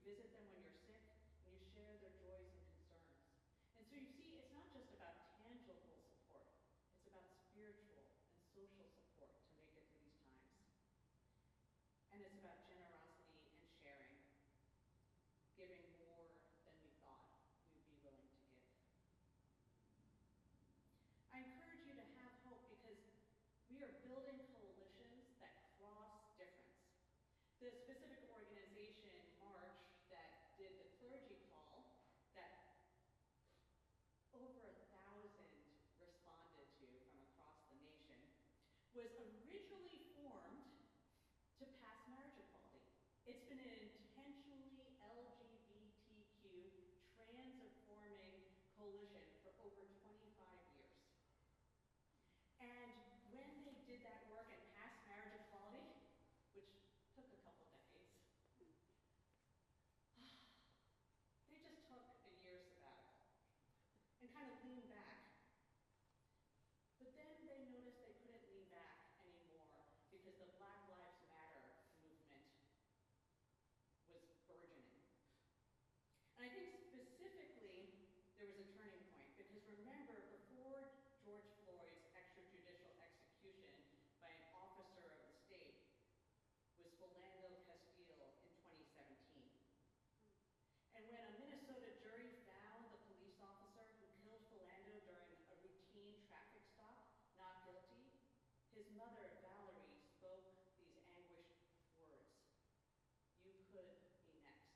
S4: visit them when you're sick, and you share their joys and concerns. And so you see, it's not just about tangible support, it's about spiritual and social support to make it through these times. And it's about generosity and sharing, giving more than we thought we'd be willing to give. I encourage you to have hope because we are building coalitions that cross difference. The specific organization, March, that did the clergy call, that over 1,000 responded to from across the nation, was originally formed to pass marriage equality. It's been an intentionally LGBTQ trans-affirming coalition for over 25 years. And when they did that work and passed marriage equality, which took a couple decades, they just took a year sabbatical and kind of leaned back. But then they noticed they couldn't lean back anymore because the Black Lives Matter movement was burgeoning. And I think specifically there was a turning point because remember, before George Floyd's extrajudicial execution by an officer of the state was Philando Castile in 2017. And when a Minnesota jury found the police officer who killed Philando during a routine traffic stop not guilty, his mother, Valerie, spoke these anguished words: "You could be next."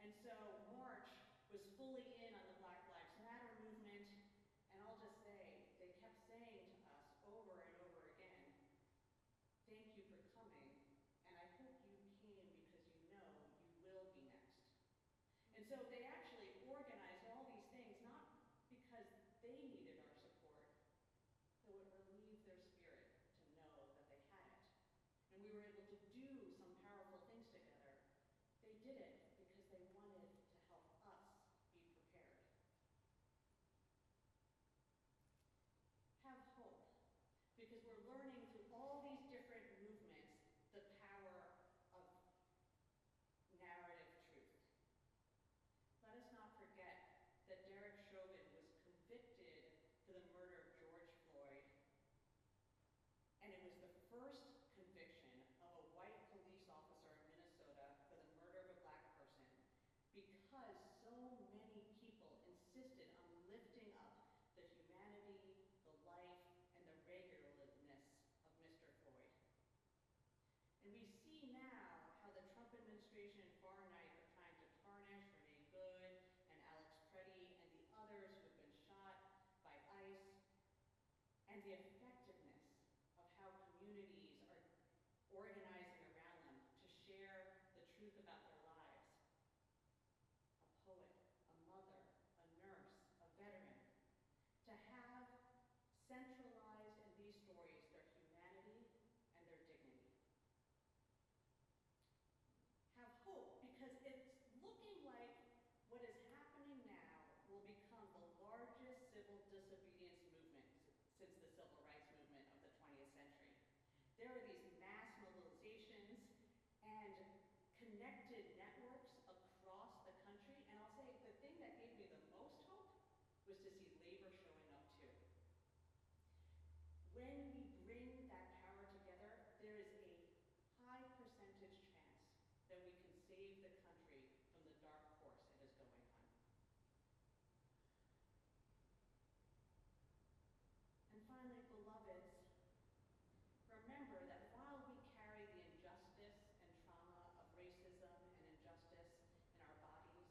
S4: And so March was fully in on the Black Lives Matter movement, and I'll just say, they kept saying to us over and over again, "Thank you for coming, and I hope you came because you know you will be next." And so they actually organized all these things, not because they needed our support, that would relieve their spirit to know that they had it. And we were able to do some powerful things together. They did it because they wanted to help us be prepared. Have hope, because we're learning through all these different movements the power of narrative truth. Let us not forget that Derek Chauvin was convicted for the murder of George Floyd, and it was the first conviction of a white police officer in Minnesota for the murder of a Black person because so many people insisted on lifting up the humanity, the life, and the regularness of Mr. Floyd. And we see now how the Trump administration and far right are trying to tarnish Renee Good and Alex Preddy and the others who have been shot by ICE, and the effectiveness of how communities are organizing around them to share the truth about their lives. A poet, a mother, a nurse, a veteran, to have centralized in these stories their humanity and their dignity. Have hope, because it's looking like what is happening now will become the largest civil disobedience movement since the civil rights movement of the 20th century. There are these mass mobilizations and connected networks across the country, and I'll say the thing that gave me the most hope was to see labor showing up too. When we bring that power together, there is a high percentage chance that we can save the country from the dark course it is going on. And finally, beloveds, remember that while we carry the injustice and trauma of racism and injustice in our bodies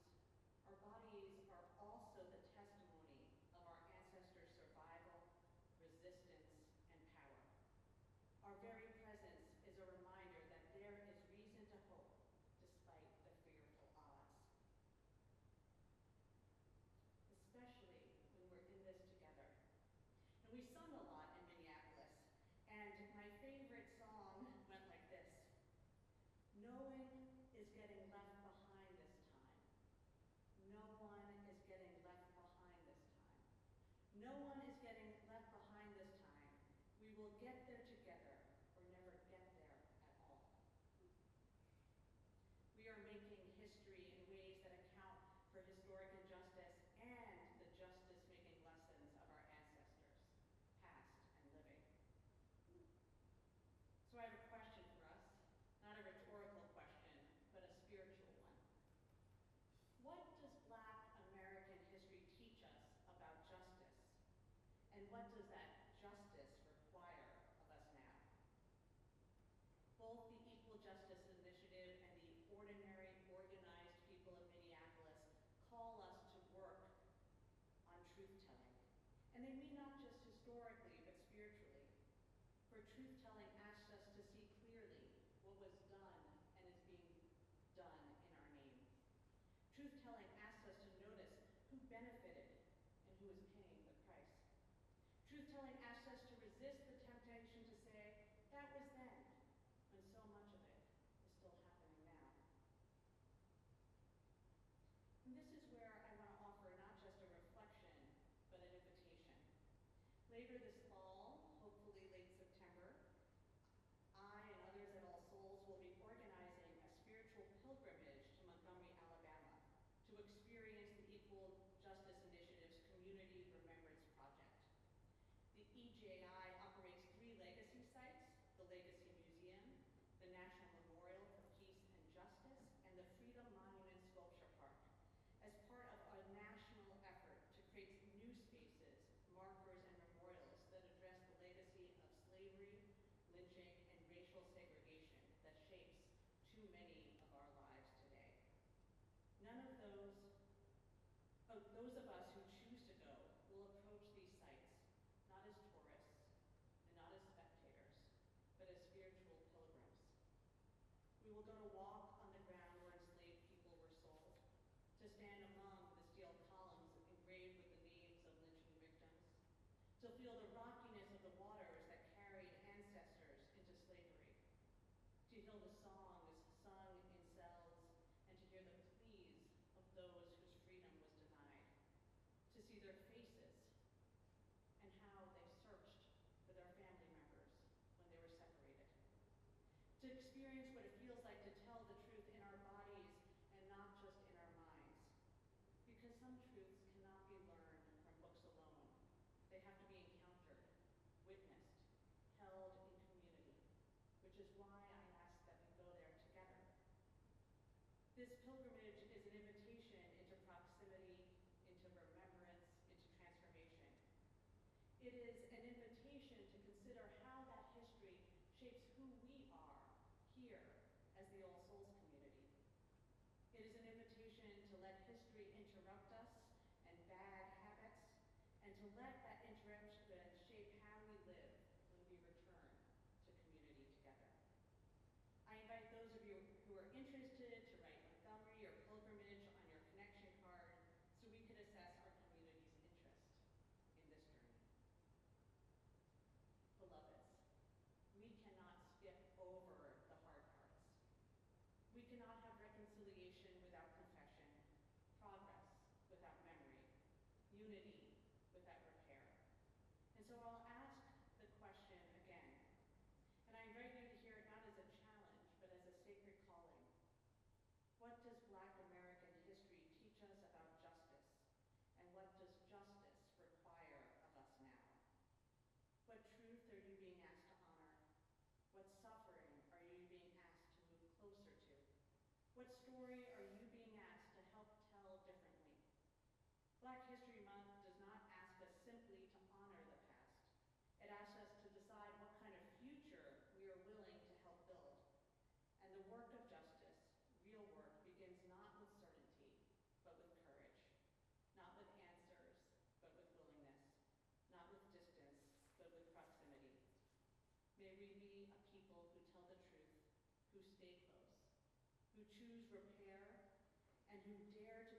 S4: are also the testimony of our ancestors' survival, resistance, and power. Our very presence is a reminder that there is reason to hope despite the fearful odds. Especially when we're in this together. And we sung a lot in Minneapolis, and my favorite song went like this: "No one is getting left behind this time. No one is getting left behind this time. No one is getting left behind this time. We will get there together or never get there at all." We are making benefited and who is paying the price. Truth-telling asks us to resist the temptation to say, that was then, when so much of it is still happening now. And this is where I want to offer not just a reflection, but an invitation. Later this fall, hopefully late September, I and others at All Souls will be organizing a spiritual pilgrimage to Montgomery, Alabama, to experience the Equal Justice Initiative's Community Remembrance Project. The EJI operates 3 legacy sites: the Legacy Museum, the National Memorial for Peace and Justice, and the Freedom Monument Sculpture Park, as part of a national effort to create new spaces, markers, and memorials that address the legacy of slavery, lynching, and racial segregation that shapes too many of our lives today. None of those of us who choose to go will approach these sites not as tourists and not as spectators, but as spiritual pilgrims. We will go to walk on the ground where enslaved people were sold, to stand among the steel columns engraved with the names of lynching victims, to feel the rockiness of the waters that carried ancestors into slavery, to hear the songs sung in cells, and to hear the pleas of those whose freedom was denied, to see their faces and how they searched for their family members when they were separated, to experience what it feels like to tell the truth in our bodies and not just in our minds. Because some truths cannot be learned from books alone. They have to be encountered, witnessed, held in community, which is why I ask that we go there together. This pilgrimage is an invitation into proximity, into remembrance, into transformation. It is an invitation to consider how that history shapes who we are here as the All Souls community. It is an invitation to let history interrupt us and bad habits, and to let that interruption shape how we live when we return to community together. I invite those of you who are interested to write Montgomery or pilgrimage on your connection card so we can assess our community's interest in this journey. Beloveds, we cannot skip over the hard parts. We cannot have reconciliation without confession, progress without memory, unity without repair. And so I'll ask the question again, and I invite you to hear it not as a challenge, but as a sacred calling. What does Black American history teach us about justice? And what does justice require of us now? What truth are you being asked to honor? What suffering are you being asked to move closer to? What story are you being asked to help tell differently? Black History Month does not ask us simply to honor the past. It asks us to decide what kind of future we are willing to help build. And the work of justice, real work, begins not with certainty, but with courage. Not with answers, but with willingness. Not with distance, but with proximity. May we be a people who tell the truth, who stay close, who choose repair, and who dare to